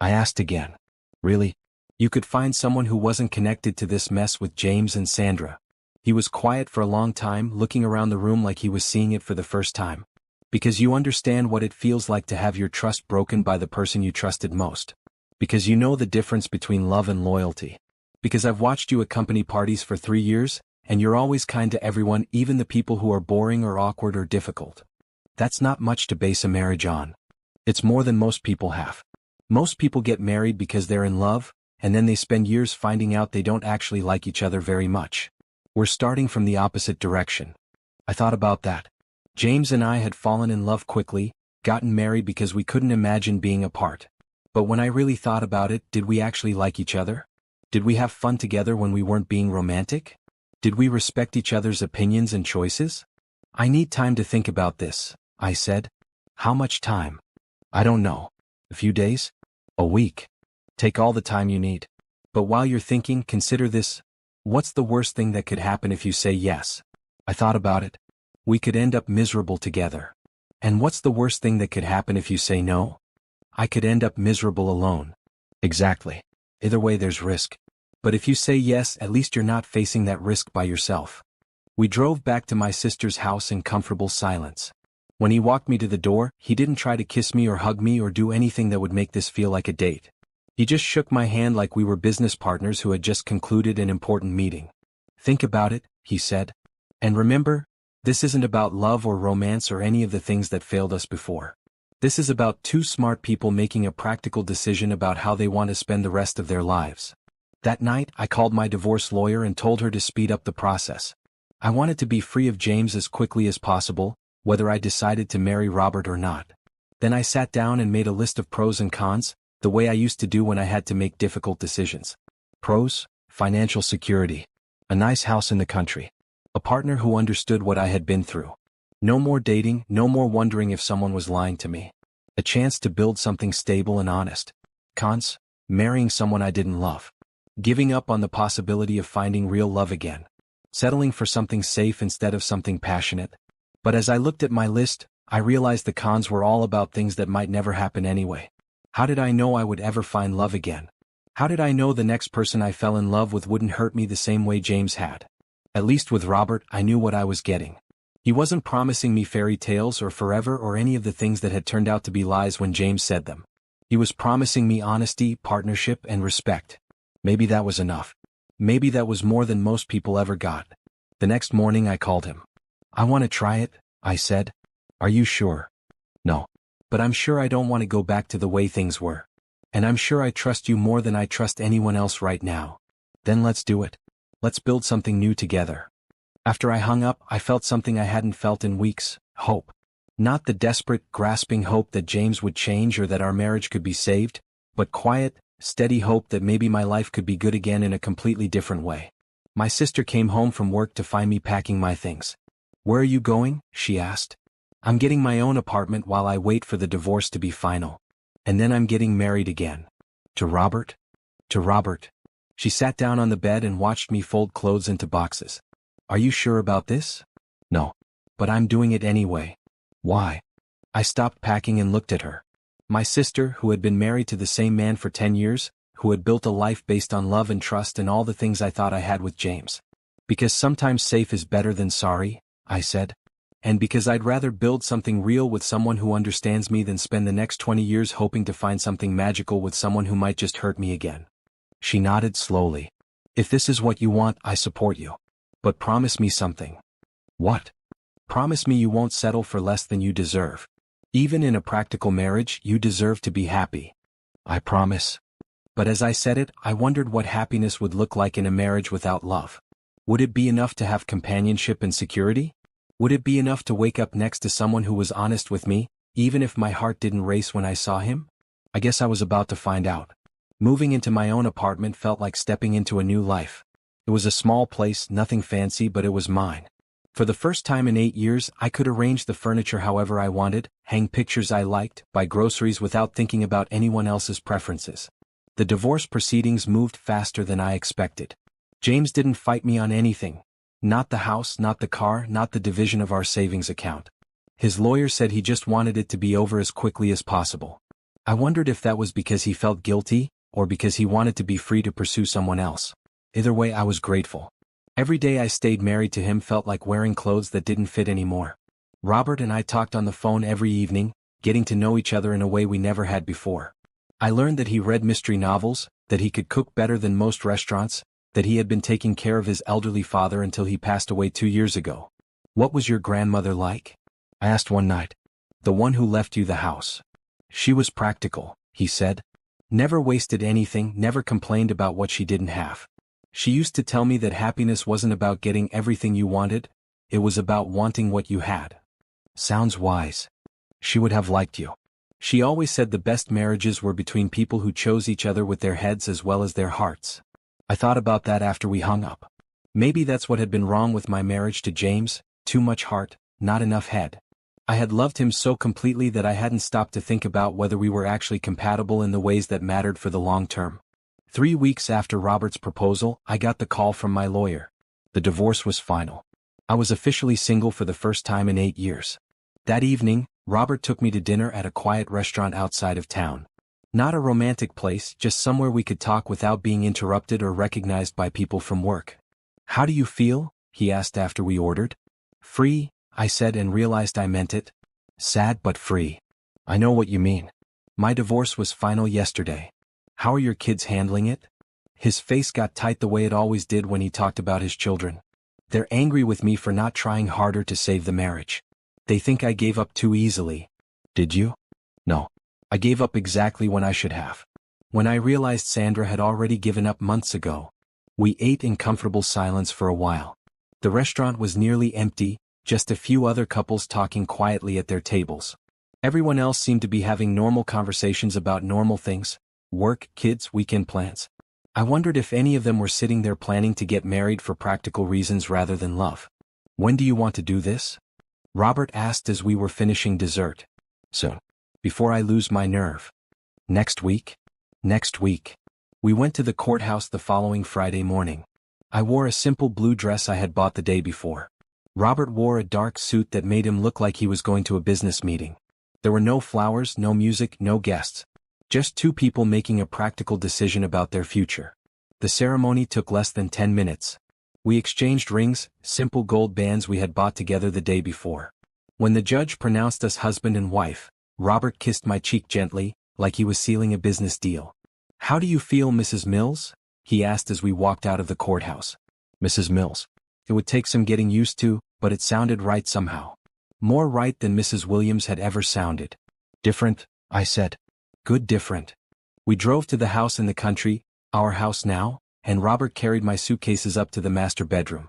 I asked again. "Really? You could find someone who wasn't connected to this mess with James and Sandra." He was quiet for a long time, looking around the room like he was seeing it for the first time. "Because you understand what it feels like to have your trust broken by the person you trusted most. Because you know the difference between love and loyalty. Because I've watched you at company parties for 3 years, and you're always kind to everyone, even the people who are boring or awkward or difficult. That's not much to base a marriage on. It's more than most people have. Most people get married because they're in love, and then they spend years finding out they don't actually like each other very much. We're starting from the opposite direction." I thought about that. James and I had fallen in love quickly, gotten married because we couldn't imagine being apart. But when I really thought about it, did we actually like each other? Did we have fun together when we weren't being romantic? Did we respect each other's opinions and choices? "I need time to think about this," I said. "How much time?" "I don't know. A few days? A week? Take all the time you need. But while you're thinking, consider this. What's the worst thing that could happen if you say yes?" I thought about it. "We could end up miserable together." "And what's the worst thing that could happen if you say no?" "I could end up miserable alone." "Exactly. Either way there's risk. But if you say yes, at least you're not facing that risk by yourself." We drove back to my sister's house in comfortable silence. When he walked me to the door, he didn't try to kiss me or hug me or do anything that would make this feel like a date. He just shook my hand like we were business partners who had just concluded an important meeting. "Think about it," he said. "And remember, this isn't about love or romance or any of the things that failed us before. This is about two smart people making a practical decision about how they want to spend the rest of their lives." That night, I called my divorce lawyer and told her to speed up the process. I wanted to be free of James as quickly as possible, whether I decided to marry Robert or not. Then I sat down and made a list of pros and cons, the way I used to do when I had to make difficult decisions. Pros: financial security. A nice house in the country. A partner who understood what I had been through. No more dating, no more wondering if someone was lying to me. A chance to build something stable and honest. Cons: marrying someone I didn't love. Giving up on the possibility of finding real love again. Settling for something safe instead of something passionate. But as I looked at my list, I realized the cons were all about things that might never happen anyway. How did I know I would ever find love again? How did I know the next person I fell in love with wouldn't hurt me the same way James had? At least with Robert, I knew what I was getting. He wasn't promising me fairy tales or forever or any of the things that had turned out to be lies when James said them. He was promising me honesty, partnership, and respect. Maybe that was enough. Maybe that was more than most people ever got. The next morning I called him. "I want to try it," I said. "Are you sure?" "No. But I'm sure I don't want to go back to the way things were. And I'm sure I trust you more than I trust anyone else right now. Then let's do it. Let's build something new together." After I hung up, I felt something I hadn't felt in weeks: hope. Not the desperate, grasping hope that James would change or that our marriage could be saved, but quiet, steady hope that maybe my life could be good again in a completely different way. My sister came home from work to find me packing my things. "Where are you going?" she asked. "I'm getting my own apartment while I wait for the divorce to be final. And then I'm getting married again." "To Robert?" "To Robert." She sat down on the bed and watched me fold clothes into boxes. "Are you sure about this?" "No. But I'm doing it anyway." "Why?" I stopped packing and looked at her. My sister, who had been married to the same man for 10 years, who had built a life based on love and trust and all the things I thought I had with James. "Because sometimes safe is better than sorry," I said. "And because I'd rather build something real with someone who understands me than spend the next 20 years hoping to find something magical with someone who might just hurt me again." She nodded slowly. "If this is what you want, I support you. But promise me something." "What?" "Promise me you won't settle for less than you deserve. Even in a practical marriage, you deserve to be happy." "I promise." But as I said it, I wondered what happiness would look like in a marriage without love. Would it be enough to have companionship and security? Would it be enough to wake up next to someone who was honest with me, even if my heart didn't race when I saw him? I guess I was about to find out. Moving into my own apartment felt like stepping into a new life. It was a small place, nothing fancy, but it was mine. For the first time in 8 years, I could arrange the furniture however I wanted, hang pictures I liked, buy groceries without thinking about anyone else's preferences. The divorce proceedings moved faster than I expected. James didn't fight me on anything. Not the house, not the car, not the division of our savings account. His lawyer said he just wanted it to be over as quickly as possible. I wondered if that was because he felt guilty, or because he wanted to be free to pursue someone else. Either way, I was grateful. Every day I stayed married to him felt like wearing clothes that didn't fit anymore. Robert and I talked on the phone every evening, getting to know each other in a way we never had before. I learned that he read mystery novels, that he could cook better than most restaurants, that he had been taking care of his elderly father until he passed away 2 years ago. "What was your grandmother like?" I asked one night. "The one who left you the house." "She was practical," he said. "Never wasted anything, never complained about what she didn't have. She used to tell me that happiness wasn't about getting everything you wanted, it was about wanting what you had." Sounds wise. She would have liked you. She always said the best marriages were between people who chose each other with their heads as well as their hearts. I thought about that after we hung up. Maybe that's what had been wrong with my marriage to James: too much heart, not enough head. I had loved him so completely that I hadn't stopped to think about whether we were actually compatible in the ways that mattered for the long term. 3 weeks after Robert's proposal, I got the call from my lawyer. The divorce was final. I was officially single for the first time in 8 years. That evening, Robert took me to dinner at a quiet restaurant outside of town. Not a romantic place, just somewhere we could talk without being interrupted or recognized by people from work. "How do you feel?" he asked after we ordered. "Free," I said and realized I meant it. "Sad but free." "I know what you mean. My divorce was final yesterday." How are your kids handling it? His face got tight the way it always did when he talked about his children. They're angry with me for not trying harder to save the marriage. They think I gave up too easily. Did you? No. I gave up exactly when I should have. When I realized Sandra had already given up months ago. We ate in comfortable silence for a while. The restaurant was nearly empty, just a few other couples talking quietly at their tables. Everyone else seemed to be having normal conversations about normal things: work, kids, weekend plans. I wondered if any of them were sitting there planning to get married for practical reasons rather than love. When do you want to do this? Robert asked as we were finishing dessert. Soon. Before I lose my nerve. Next week? Next week. We went to the courthouse the following Friday morning. I wore a simple blue dress I had bought the day before. Robert wore a dark suit that made him look like he was going to a business meeting. There were no flowers, no music, no guests. Just two people making a practical decision about their future. The ceremony took less than 10 minutes. We exchanged rings, simple gold bands we had bought together the day before. When the judge pronounced us husband and wife, Robert kissed my cheek gently, like he was sealing a business deal. How do you feel, Mrs. Mills? He asked as we walked out of the courthouse. Mrs. Mills. It would take some getting used to, but it sounded right somehow. More right than Mrs. Williams had ever sounded. Different, I said. Good different. We drove to the house in the country, our house now, and Robert carried my suitcases up to the master bedroom.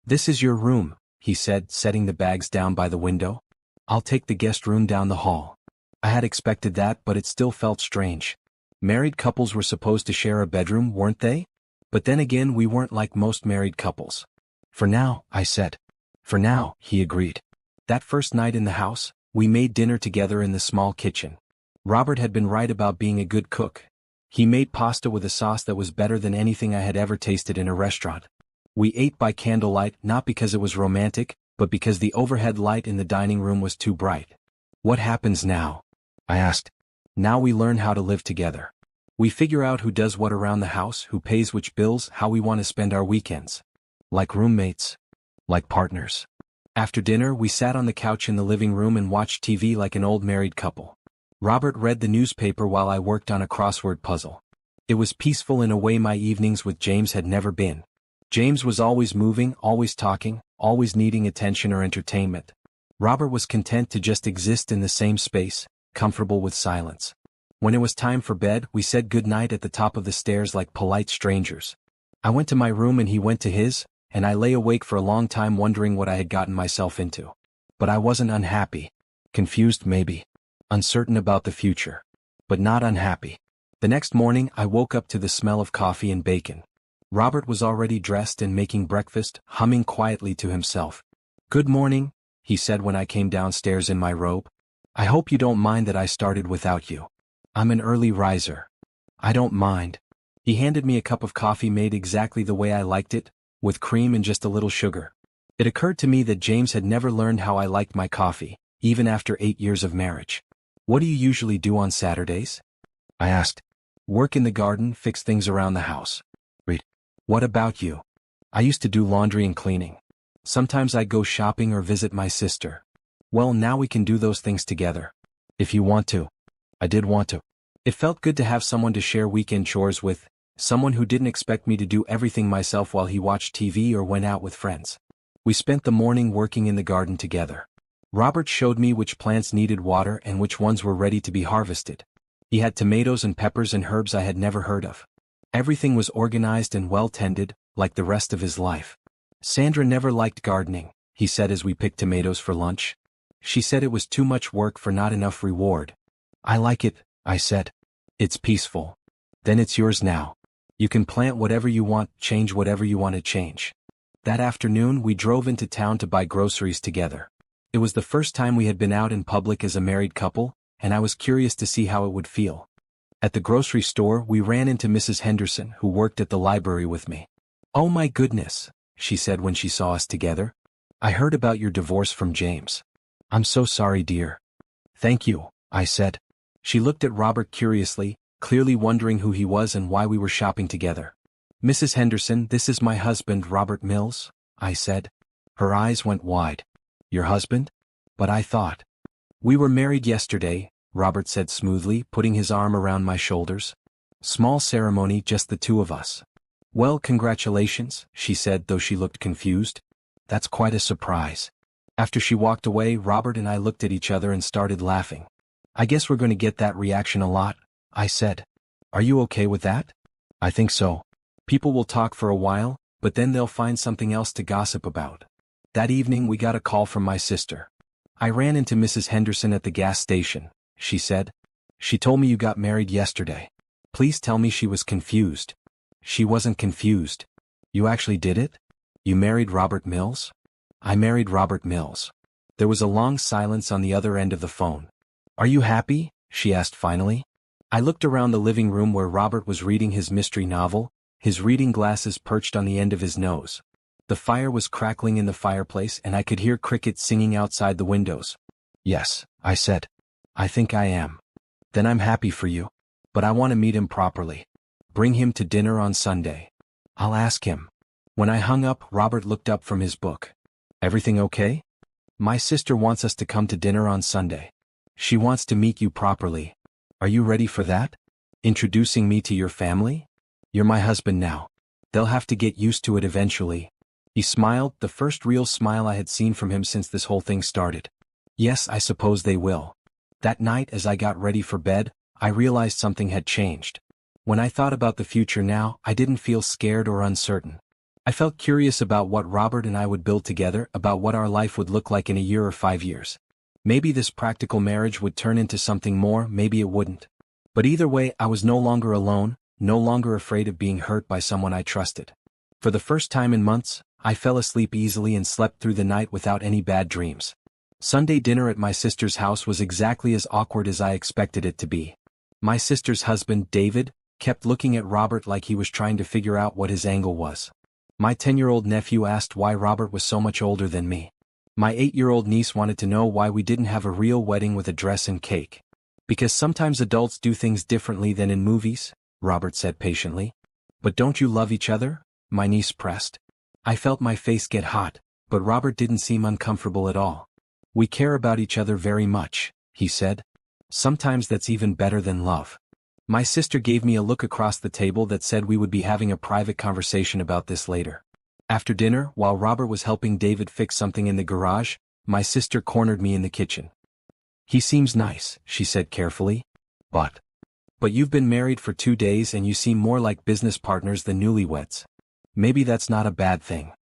This is your room, he said, setting the bags down by the window. I'll take the guest room down the hall. I had expected that, but it still felt strange. Married couples were supposed to share a bedroom, weren't they? But then again, we weren't like most married couples. For now, I said. For now, he agreed. That first night in the house, we made dinner together in the small kitchen. Robert had been right about being a good cook. He made pasta with a sauce that was better than anything I had ever tasted in a restaurant. We ate by candlelight, not because it was romantic, but because the overhead light in the dining room was too bright. What happens now? I asked. Now we learn how to live together. We figure out who does what around the house, who pays which bills, how we want to spend our weekends. Like roommates. Like partners. After dinner, we sat on the couch in the living room and watched TV like an old married couple. Robert read the newspaper while I worked on a crossword puzzle. It was peaceful in a way my evenings with James had never been. James was always moving, always talking, always needing attention or entertainment. Robert was content to just exist in the same space, comfortable with silence. When it was time for bed, we said goodnight at the top of the stairs like polite strangers. I went to my room and he went to his, and I lay awake for a long time wondering what I had gotten myself into. But I wasn't unhappy. Confused maybe. Uncertain about the future. But not unhappy. The next morning I woke up to the smell of coffee and bacon. Robert was already dressed and making breakfast, humming quietly to himself. Good morning, he said when I came downstairs in my robe. I hope you don't mind that I started without you. I'm an early riser. I don't mind. He handed me a cup of coffee made exactly the way I liked it, with cream and just a little sugar. It occurred to me that James had never learned how I liked my coffee, even after 8 years of marriage. What do you usually do on Saturdays? I asked. Work in the garden, fix things around the house. Read. What about you? I used to do laundry and cleaning. Sometimes I'd go shopping or visit my sister. Well, now we can do those things together. If you want to. I did want to. It felt good to have someone to share weekend chores with, someone who didn't expect me to do everything myself while he watched TV or went out with friends. We spent the morning working in the garden together. Robert showed me which plants needed water and which ones were ready to be harvested. He had tomatoes and peppers and herbs I had never heard of. Everything was organized and well tended, like the rest of his life. Sandra never liked gardening, he said as we picked tomatoes for lunch. She said it was too much work for not enough reward. I like it, I said. It's peaceful. Then it's yours now. You can plant whatever you want, change whatever you want to change. That afternoon we drove into town to buy groceries together. It was the first time we had been out in public as a married couple, and I was curious to see how it would feel. At the grocery store, we ran into Mrs. Henderson, who worked at the library with me. Oh my goodness, she said when she saw us together. I heard about your divorce from James. I'm so sorry, dear. Thank you, I said. She looked at Robert curiously, clearly wondering who he was and why we were shopping together. Mrs. Henderson, this is my husband, Robert Mills, I said. Her eyes went wide. Your husband? But I thought. We were married yesterday, Robert said smoothly, putting his arm around my shoulders. Small ceremony, just the two of us. Well, congratulations, she said, though she looked confused. That's quite a surprise. After she walked away, Robert and I looked at each other and started laughing. I guess we're going to get that reaction a lot, I said. Are you okay with that? I think so. People will talk for a while, but then they'll find something else to gossip about. That evening we got a call from my sister. I ran into Mrs. Henderson at the gas station, she said. She told me you got married yesterday. Please tell me she was confused. She wasn't confused. You actually did it? You married Robert Mills? I married Robert Mills. There was a long silence on the other end of the phone. Are you happy? She asked finally. I looked around the living room where Robert was reading his mystery novel, his reading glasses perched on the end of his nose. The fire was crackling in the fireplace and I could hear crickets singing outside the windows. Yes, I said. I think I am. Then I'm happy for you. But I want to meet him properly. Bring him to dinner on Sunday. I'll ask him. When I hung up, Robert looked up from his book. Everything okay? My sister wants us to come to dinner on Sunday. She wants to meet you properly. Are you ready for that? Introducing me to your family? You're my husband now. They'll have to get used to it eventually. He smiled, the first real smile I had seen from him since this whole thing started. Yes, I suppose they will. That night as I got ready for bed, I realized something had changed. When I thought about the future now, I didn't feel scared or uncertain. I felt curious about what Robert and I would build together, about what our life would look like in a year or 5 years. Maybe this practical marriage would turn into something more, maybe it wouldn't. But either way, I was no longer alone, no longer afraid of being hurt by someone I trusted. For the first time in months, I fell asleep easily and slept through the night without any bad dreams. Sunday dinner at my sister's house was exactly as awkward as I expected it to be. My sister's husband, David, kept looking at Robert like he was trying to figure out what his angle was. My 10-year-old nephew asked why Robert was so much older than me. My 8-year-old niece wanted to know why we didn't have a real wedding with a dress and cake. Because sometimes adults do things differently than in movies, Robert said patiently. But don't you love each other? My niece pressed. I felt my face get hot, but Robert didn't seem uncomfortable at all. We care about each other very much, he said. Sometimes that's even better than love. My sister gave me a look across the table that said we would be having a private conversation about this later. After dinner, while Robert was helping David fix something in the garage, my sister cornered me in the kitchen. He seems nice, she said carefully. But you've been married for 2 days and you seem more like business partners than newlyweds. Maybe that's not a bad thing.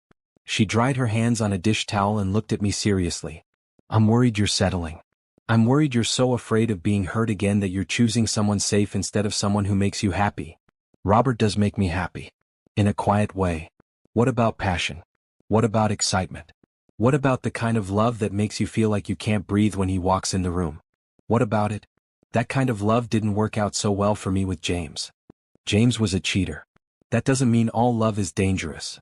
She dried her hands on a dish towel and looked at me seriously. I'm worried you're settling. I'm worried you're so afraid of being hurt again that you're choosing someone safe instead of someone who makes you happy. Robert does make me happy. In a quiet way. What about passion? What about excitement? What about the kind of love that makes you feel like you can't breathe when he walks in the room? What about it? That kind of love didn't work out so well for me with James. James was a cheater. That doesn't mean all love is dangerous.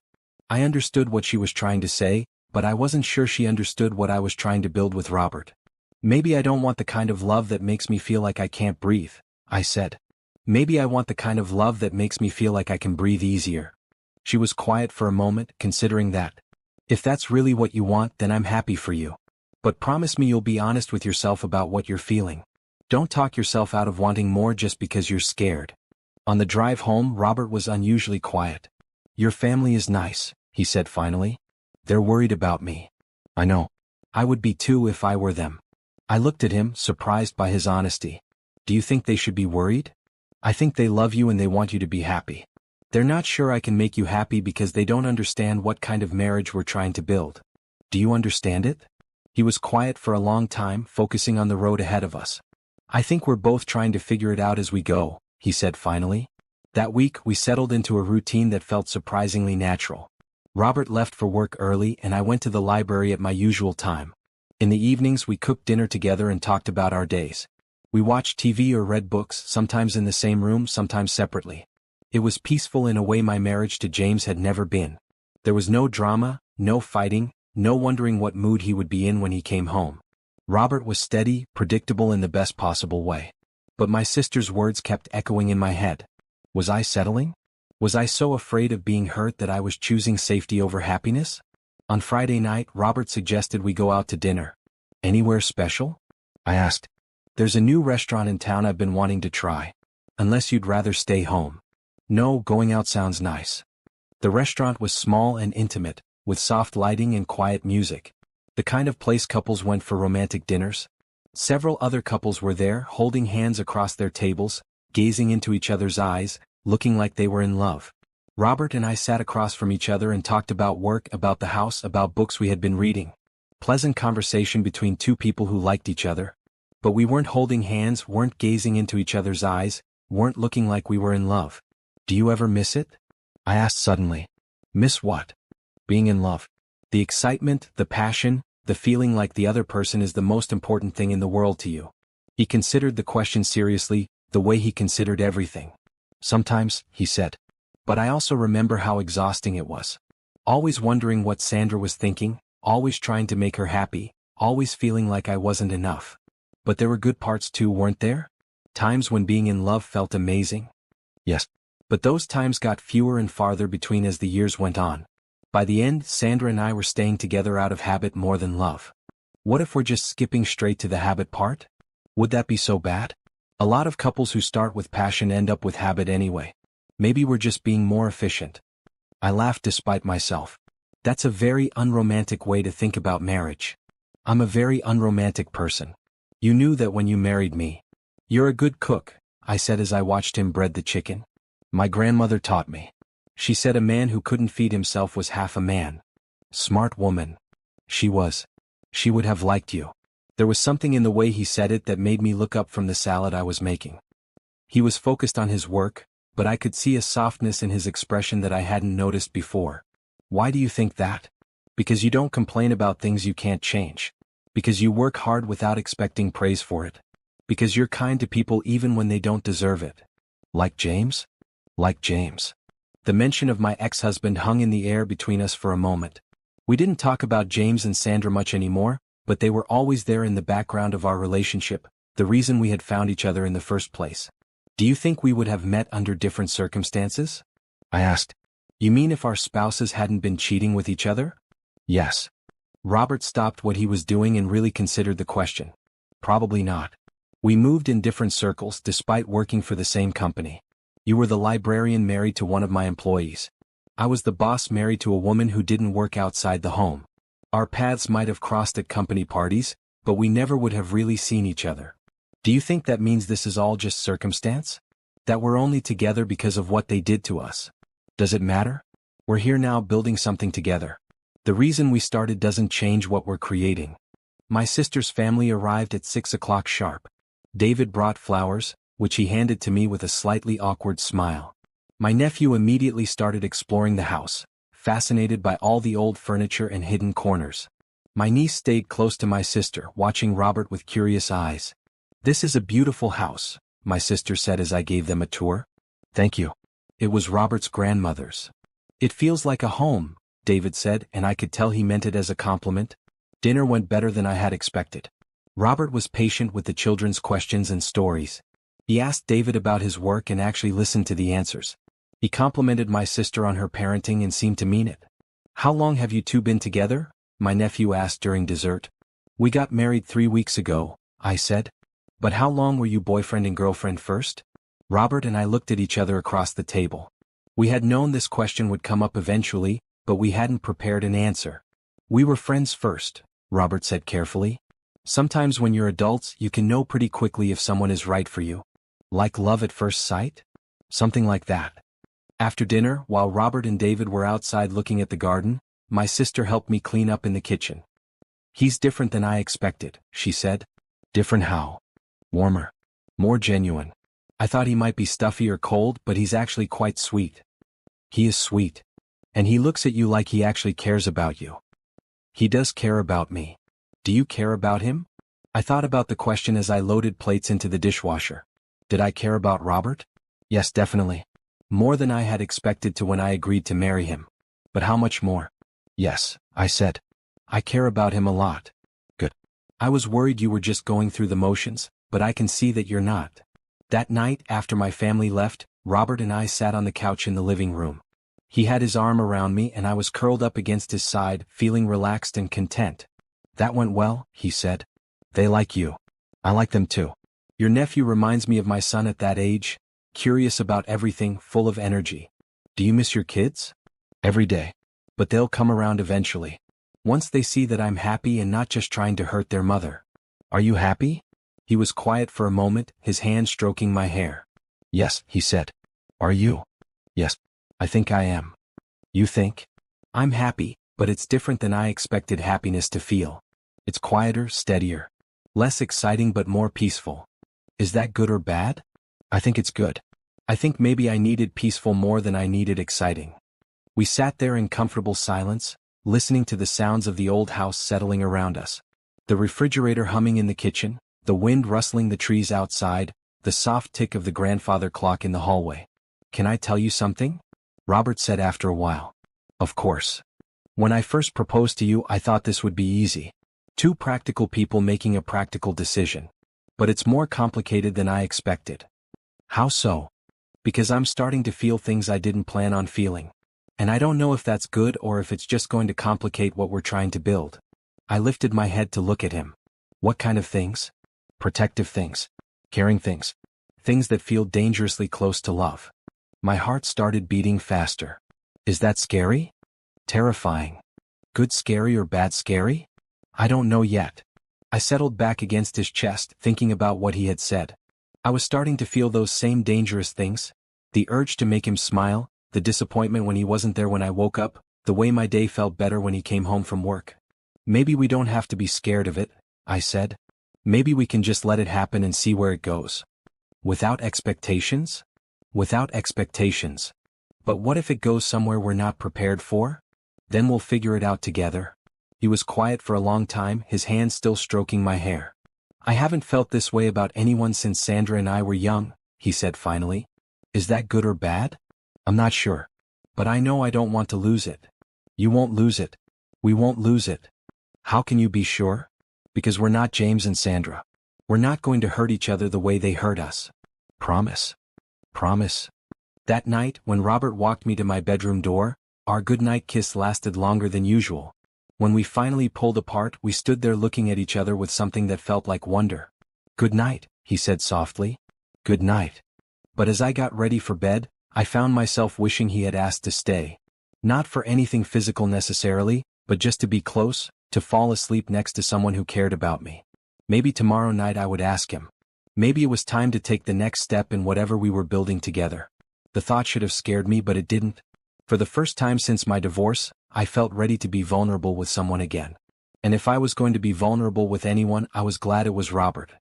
I understood what she was trying to say, but I wasn't sure she understood what I was trying to build with Robert. Maybe I don't want the kind of love that makes me feel like I can't breathe, I said. Maybe I want the kind of love that makes me feel like I can breathe easier. She was quiet for a moment, considering that. If that's really what you want, then I'm happy for you. But promise me you'll be honest with yourself about what you're feeling. Don't talk yourself out of wanting more just because you're scared. On the drive home, Robert was unusually quiet. Your family is nice, he said finally. They're worried about me. I know. I would be too if I were them. I looked at him, surprised by his honesty. Do you think they should be worried? I think they love you and they want you to be happy. They're not sure I can make you happy because they don't understand what kind of marriage we're trying to build. Do you understand it? He was quiet for a long time, focusing on the road ahead of us. I think we're both trying to figure it out as we go, he said finally. That week, we settled into a routine that felt surprisingly natural. Robert left for work early and I went to the library at my usual time. In the evenings we cooked dinner together and talked about our days. We watched TV or read books, sometimes in the same room, sometimes separately. It was peaceful in a way my marriage to James had never been. There was no drama, no fighting, no wondering what mood he would be in when he came home. Robert was steady, predictable in the best possible way. But my sister's words kept echoing in my head. Was I settling? Was I so afraid of being hurt that I was choosing safety over happiness? On Friday night, Robert suggested we go out to dinner. Anywhere special? I asked. There's a new restaurant in town I've been wanting to try. Unless you'd rather stay home. No, going out sounds nice. The restaurant was small and intimate, with soft lighting and quiet music. The kind of place couples went for romantic dinners. Several other couples were there, holding hands across their tables, gazing into each other's eyes, looking like they were in love. Robert and I sat across from each other and talked about work, about the house, about books we had been reading. Pleasant conversation between two people who liked each other. But we weren't holding hands, weren't gazing into each other's eyes, weren't looking like we were in love. Do you ever miss it? I asked suddenly. Miss what? Being in love. The excitement, the passion, the feeling like the other person is the most important thing in the world to you. He considered the question seriously, the way he considered everything. Sometimes, he said. But I also remember how exhausting it was. Always wondering what Sandra was thinking, always trying to make her happy, always feeling like I wasn't enough. But there were good parts too, weren't there? Times when being in love felt amazing? Yes. But those times got fewer and farther between as the years went on. By the end, Sandra and I were staying together out of habit more than love. What if we're just skipping straight to the habit part? Would that be so bad? A lot of couples who start with passion end up with habit anyway. Maybe we're just being more efficient. I laughed despite myself. That's a very unromantic way to think about marriage. I'm a very unromantic person. You knew that when you married me. You're a good cook, I said as I watched him bread the chicken. My grandmother taught me. She said a man who couldn't feed himself was half a man. Smart woman. She was. She would have liked you. There was something in the way he said it that made me look up from the salad I was making. He was focused on his work, but I could see a softness in his expression that I hadn't noticed before. Why do you think that? Because you don't complain about things you can't change. Because you work hard without expecting praise for it. Because you're kind to people even when they don't deserve it. Like James? Like James. The mention of my ex-husband hung in the air between us for a moment. We didn't talk about James and Sandra much anymore, but they were always there in the background of our relationship, the reason we had found each other in the first place. Do you think we would have met under different circumstances? I asked. You mean if our spouses hadn't been cheating with each other? Yes. Robert stopped what he was doing and really considered the question. Probably not. We moved in different circles despite working for the same company. You were the librarian married to one of my employees. I was the boss married to a woman who didn't work outside the home. Our paths might have crossed at company parties, but we never would have really seen each other. Do you think that means this is all just circumstance? That we're only together because of what they did to us? Does it matter? We're here now building something together. The reason we started doesn't change what we're creating. My sister's family arrived at 6 o'clock sharp. David brought flowers, which he handed to me with a slightly awkward smile. My nephew immediately started exploring the house, fascinated by all the old furniture and hidden corners. My niece stayed close to my sister, watching Robert with curious eyes. This is a beautiful house, my sister said as I gave them a tour. Thank you. It was Robert's grandmother's. It feels like a home, David said, and I could tell he meant it as a compliment. Dinner went better than I had expected. Robert was patient with the children's questions and stories. He asked David about his work and actually listened to the answers. He complimented my sister on her parenting and seemed to mean it. How long have you two been together? My nephew asked during dessert. We got married 3 weeks ago, I said. But how long were you boyfriend and girlfriend first? Robert and I looked at each other across the table. We had known this question would come up eventually, but we hadn't prepared an answer. We were friends first, Robert said carefully. Sometimes when you're adults, you can know pretty quickly if someone is right for you. Like love at first sight? Something like that. After dinner, while Robert and David were outside looking at the garden, my sister helped me clean up in the kitchen. He's different than I expected, she said. Different how? Warmer. More genuine. I thought he might be stuffy or cold, but he's actually quite sweet. He is sweet. And he looks at you like he actually cares about you. He does care about me. Do you care about him? I thought about the question as I loaded plates into the dishwasher. Did I care about Robert? Yes, definitely. More than I had expected to when I agreed to marry him. But how much more? Yes, I said. I care about him a lot. Good. I was worried you were just going through the motions, but I can see that you're not. That night, after my family left, Robert and I sat on the couch in the living room. He had his arm around me and I was curled up against his side, feeling relaxed and content. That went well, he said. They like you. I like them too. Your nephew reminds me of my son at that age. curious about everything, full of energy. Do you miss your kids? Every day. But they'll come around eventually. Once they see that I'm happy and not just trying to hurt their mother. Are you happy? He was quiet for a moment, his hand stroking my hair. Yes, he said. Are you? Yes, I think I am. You think? I'm happy, but it's different than I expected happiness to feel. It's quieter, steadier. Less exciting but more peaceful. Is that good or bad? I think it's good. I think maybe I needed peaceful more than I needed exciting. We sat there in comfortable silence, listening to the sounds of the old house settling around us. The refrigerator humming in the kitchen, the wind rustling the trees outside, the soft tick of the grandfather clock in the hallway. Can I tell you something? Robert said after a while. Of course. When I first proposed to you, I thought this would be easy. Two practical people making a practical decision. But it's more complicated than I expected. How so? Because I'm starting to feel things I didn't plan on feeling. And I don't know if that's good or if it's just going to complicate what we're trying to build. I lifted my head to look at him. What kind of things? Protective things. Caring things. Things that feel dangerously close to love. My heart started beating faster. Is that scary? Terrifying. Good scary or bad scary? I don't know yet. I settled back against his chest, thinking about what he had said. I was starting to feel those same dangerous things. The urge to make him smile, the disappointment when he wasn't there when I woke up, the way my day felt better when he came home from work. Maybe we don't have to be scared of it, I said. Maybe we can just let it happen and see where it goes. Without expectations? Without expectations. But what if it goes somewhere we're not prepared for? Then we'll figure it out together. He was quiet for a long time, his hand still stroking my hair. I haven't felt this way about anyone since Sandra and I were young, he said finally. Is that good or bad? I'm not sure. But I know I don't want to lose it. You won't lose it. We won't lose it. How can you be sure? Because we're not James and Sandra. We're not going to hurt each other the way they hurt us. Promise. Promise. That night, when Robert walked me to my bedroom door, our goodnight kiss lasted longer than usual. When we finally pulled apart, we stood there looking at each other with something that felt like wonder. Good night, he said softly. Good night. But as I got ready for bed, I found myself wishing he had asked to stay. Not for anything physical necessarily, but just to be close, to fall asleep next to someone who cared about me. Maybe tomorrow night I would ask him. Maybe it was time to take the next step in whatever we were building together. The thought should have scared me, but it didn't. For the first time since my divorce, I felt ready to be vulnerable with someone again. And if I was going to be vulnerable with anyone, I was glad it was Robert.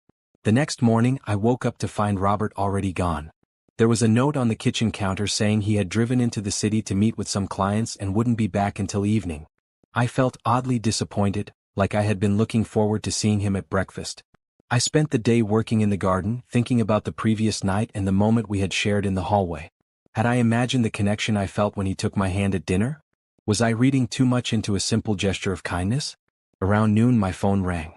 The next morning, I woke up to find Robert already gone. There was a note on the kitchen counter saying he had driven into the city to meet with some clients and wouldn't be back until evening. I felt oddly disappointed, like I had been looking forward to seeing him at breakfast. I spent the day working in the garden, thinking about the previous night and the moment we had shared in the hallway. Had I imagined the connection I felt when he took my hand at dinner? Was I reading too much into a simple gesture of kindness? Around noon my phone rang.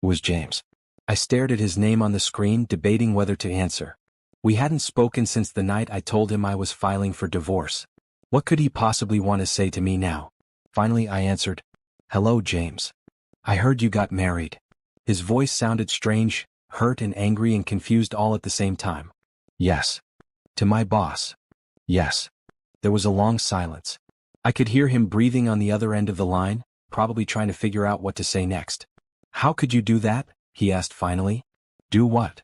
It was James. I stared at his name on the screen, debating whether to answer. We hadn't spoken since the night I told him I was filing for divorce. What could he possibly want to say to me now? Finally I answered. Hello, James. I heard you got married. His voice sounded strange, hurt and angry and confused all at the same time. Yes. To my boss. Yes. There was a long silence. I could hear him breathing on the other end of the line, probably trying to figure out what to say next. How could you do that? He asked finally. Do what?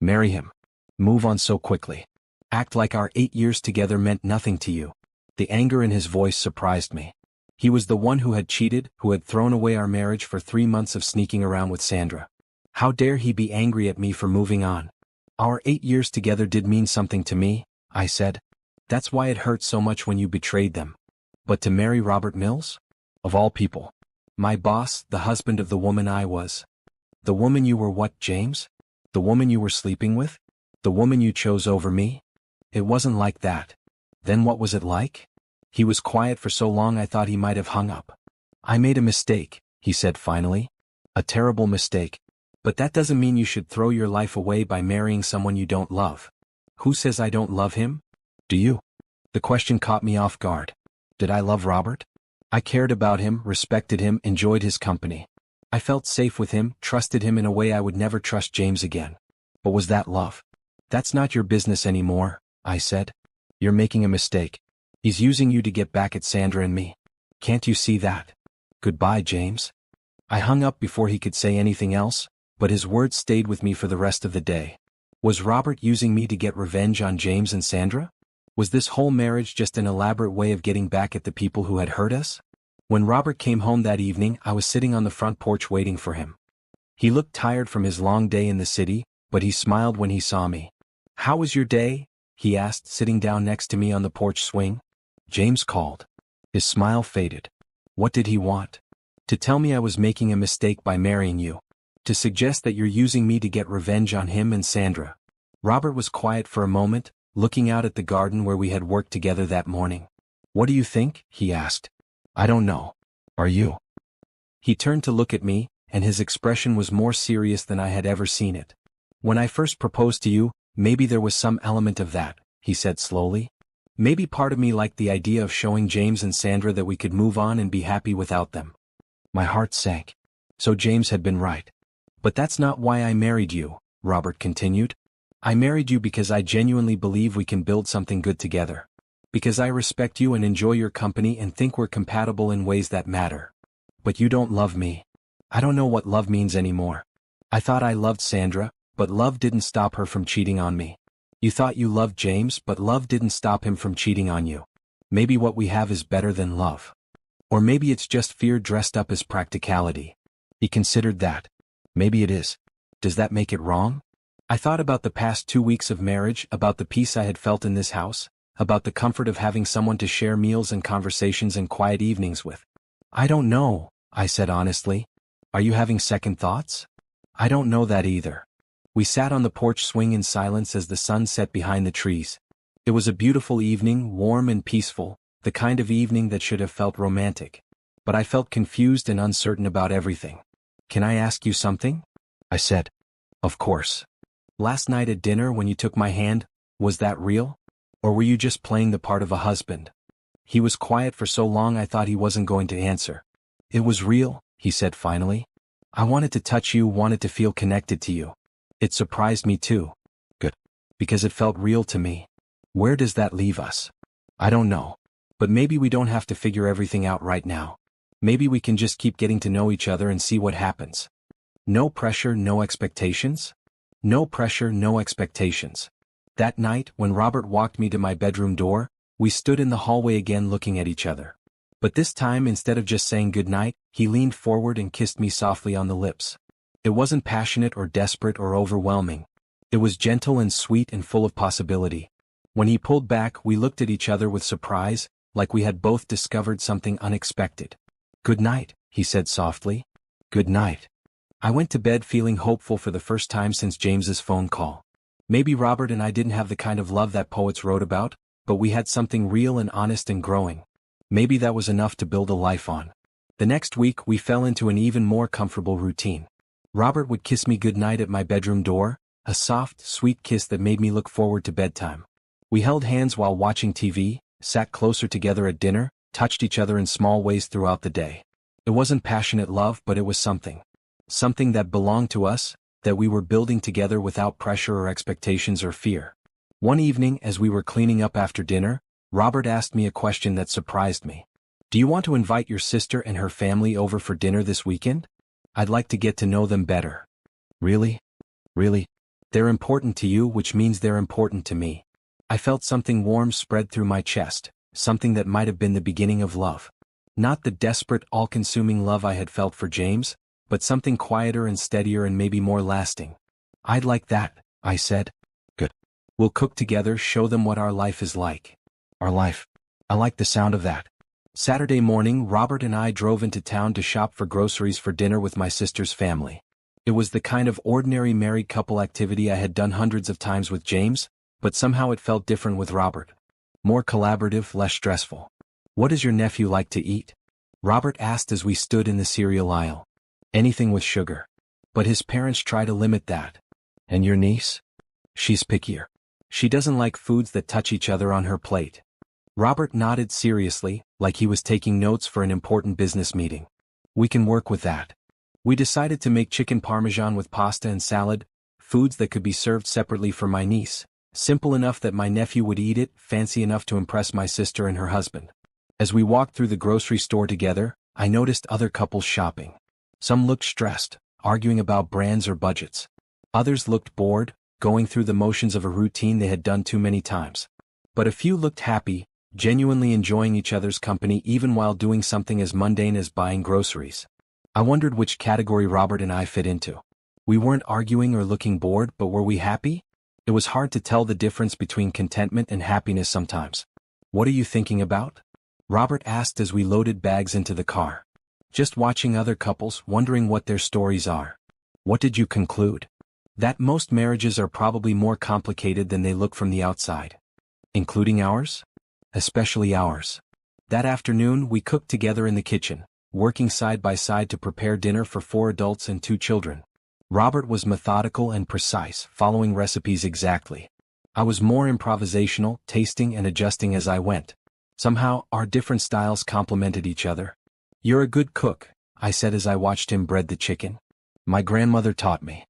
Marry him. Move on so quickly. Act like our 8 years together meant nothing to you. The anger in his voice surprised me. He was the one who had cheated, who had thrown away our marriage for 3 months of sneaking around with Sandra. How dare he be angry at me for moving on? Our 8 years together did mean something to me, I said. That's why it hurt so much when you betrayed them. But to marry Robert Mills? Of all people. My boss, the husband of the woman I was. The woman you were what, James? The woman you were sleeping with? The woman you chose over me? It wasn't like that. Then what was it like? He was quiet for so long I thought he might have hung up. I made a mistake, he said finally. A terrible mistake. But that doesn't mean you should throw your life away by marrying someone you don't love. Who says I don't love him? Do you? The question caught me off guard. Did I love Robert? I cared about him, respected him, enjoyed his company. I felt safe with him, trusted him in a way I would never trust James again. But was that love? That's not your business anymore, I said. You're making a mistake. He's using you to get back at Sandra and me. Can't you see that? Goodbye, James. I hung up before he could say anything else, but his words stayed with me for the rest of the day. Was Robert using me to get revenge on James and Sandra? Was this whole marriage just an elaborate way of getting back at the people who had hurt us? When Robert came home that evening, I was sitting on the front porch waiting for him. He looked tired from his long day in the city, but he smiled when he saw me. "How was your day?" he asked, sitting down next to me on the porch swing. James called. His smile faded. What did he want? To tell me I was making a mistake by marrying you. To suggest that you're using me to get revenge on him and Sandra. Robert was quiet for a moment, looking out at the garden where we had worked together that morning. "What do you think?" he asked. "I don't know. Are you?" He turned to look at me, and his expression was more serious than I had ever seen it. "When I first proposed to you, maybe there was some element of that," he said slowly. "Maybe part of me liked the idea of showing James and Sandra that we could move on and be happy without them." My heart sank. So James had been right. "But that's not why I married you," Robert continued. "I married you because I genuinely believe we can build something good together. Because I respect you and enjoy your company and think we're compatible in ways that matter. But you don't love me. I don't know what love means anymore. I thought I loved Sandra, but love didn't stop her from cheating on me. You thought you loved James, but love didn't stop him from cheating on you. Maybe what we have is better than love. Or maybe it's just fear dressed up as practicality." He considered that. "Maybe it is. Does that make it wrong?" I thought about the past 2 weeks of marriage, about the peace I had felt in this house, about the comfort of having someone to share meals and conversations and quiet evenings with. "I don't know," I said honestly. "Are you having second thoughts?" "I don't know that either." We sat on the porch swing in silence as the sun set behind the trees. It was a beautiful evening, warm and peaceful, the kind of evening that should have felt romantic. But I felt confused and uncertain about everything. "Can I ask you something?" I said. "Of course." "Last night at dinner when you took my hand, was that real? Or were you just playing the part of a husband?" He was quiet for so long I thought he wasn't going to answer. "It was real," he said finally. "I wanted to touch you, wanted to feel connected to you. It surprised me too." "Good. Because it felt real to me." "Where does that leave us?" "I don't know. But maybe we don't have to figure everything out right now. Maybe we can just keep getting to know each other and see what happens." No pressure, no expectations? No pressure, no expectations. That night, when Robert walked me to my bedroom door, we stood in the hallway again looking at each other. But this time, instead of just saying goodnight, he leaned forward and kissed me softly on the lips. It wasn't passionate or desperate or overwhelming. It was gentle and sweet and full of possibility. When he pulled back, we looked at each other with surprise, like we had both discovered something unexpected. "Good night," he said softly. "Good night." I went to bed feeling hopeful for the first time since James's phone call. Maybe Robert and I didn't have the kind of love that poets wrote about, but we had something real and honest and growing. Maybe that was enough to build a life on. The next week, we fell into an even more comfortable routine. Robert would kiss me goodnight at my bedroom door, a soft, sweet kiss that made me look forward to bedtime. We held hands while watching TV, sat closer together at dinner, touched each other in small ways throughout the day. It wasn't passionate love, but it was something. Something that belonged to us, that we were building together without pressure or expectations or fear. One evening, as we were cleaning up after dinner, Robert asked me a question that surprised me. "Do you want to invite your sister and her family over for dinner this weekend? I'd like to get to know them better." "Really? Really? They're important to you, which means they're important to me." I felt something warm spread through my chest, something that might have been the beginning of love. Not the desperate, all-consuming love I had felt for James, but something quieter and steadier and maybe more lasting. "I'd like that," I said. "Good. We'll cook together, show them what our life is like." Our life. I like the sound of that. Saturday morning, Robert and I drove into town to shop for groceries for dinner with my sister's family. It was the kind of ordinary married couple activity I had done hundreds of times with James, but somehow it felt different with Robert. More collaborative, less stressful. "What does your nephew like to eat?" Robert asked as we stood in the cereal aisle. "Anything with sugar. But his parents try to limit that." "And your niece?" "She's pickier. She doesn't like foods that touch each other on her plate." Robert nodded seriously, like he was taking notes for an important business meeting. "We can work with that." We decided to make chicken parmesan with pasta and salad, foods that could be served separately for my niece, Simple enough that my nephew would eat it, fancy enough to impress my sister and her husband. As we walked through the grocery store together, I noticed other couples shopping. Some looked stressed, arguing about brands or budgets. Others looked bored, going through the motions of a routine they had done too many times. But a few looked happy, genuinely enjoying each other's company even while doing something as mundane as buying groceries. I wondered which category Robert and I fit into. We weren't arguing or looking bored, but were we happy? It was hard to tell the difference between contentment and happiness sometimes. "What are you thinking about?" Robert asked as we loaded bags into the car. "Just watching other couples, wondering what their stories are." "What did you conclude?" "That most marriages are probably more complicated than they look from the outside." "Including ours?" "Especially ours." That afternoon we cooked together in the kitchen, working side by side to prepare dinner for 4 adults and 2 children. Robert was methodical and precise, following recipes exactly. I was more improvisational, tasting and adjusting as I went. Somehow, our different styles complemented each other. "You're a good cook," I said as I watched him bread the chicken. "My grandmother taught me."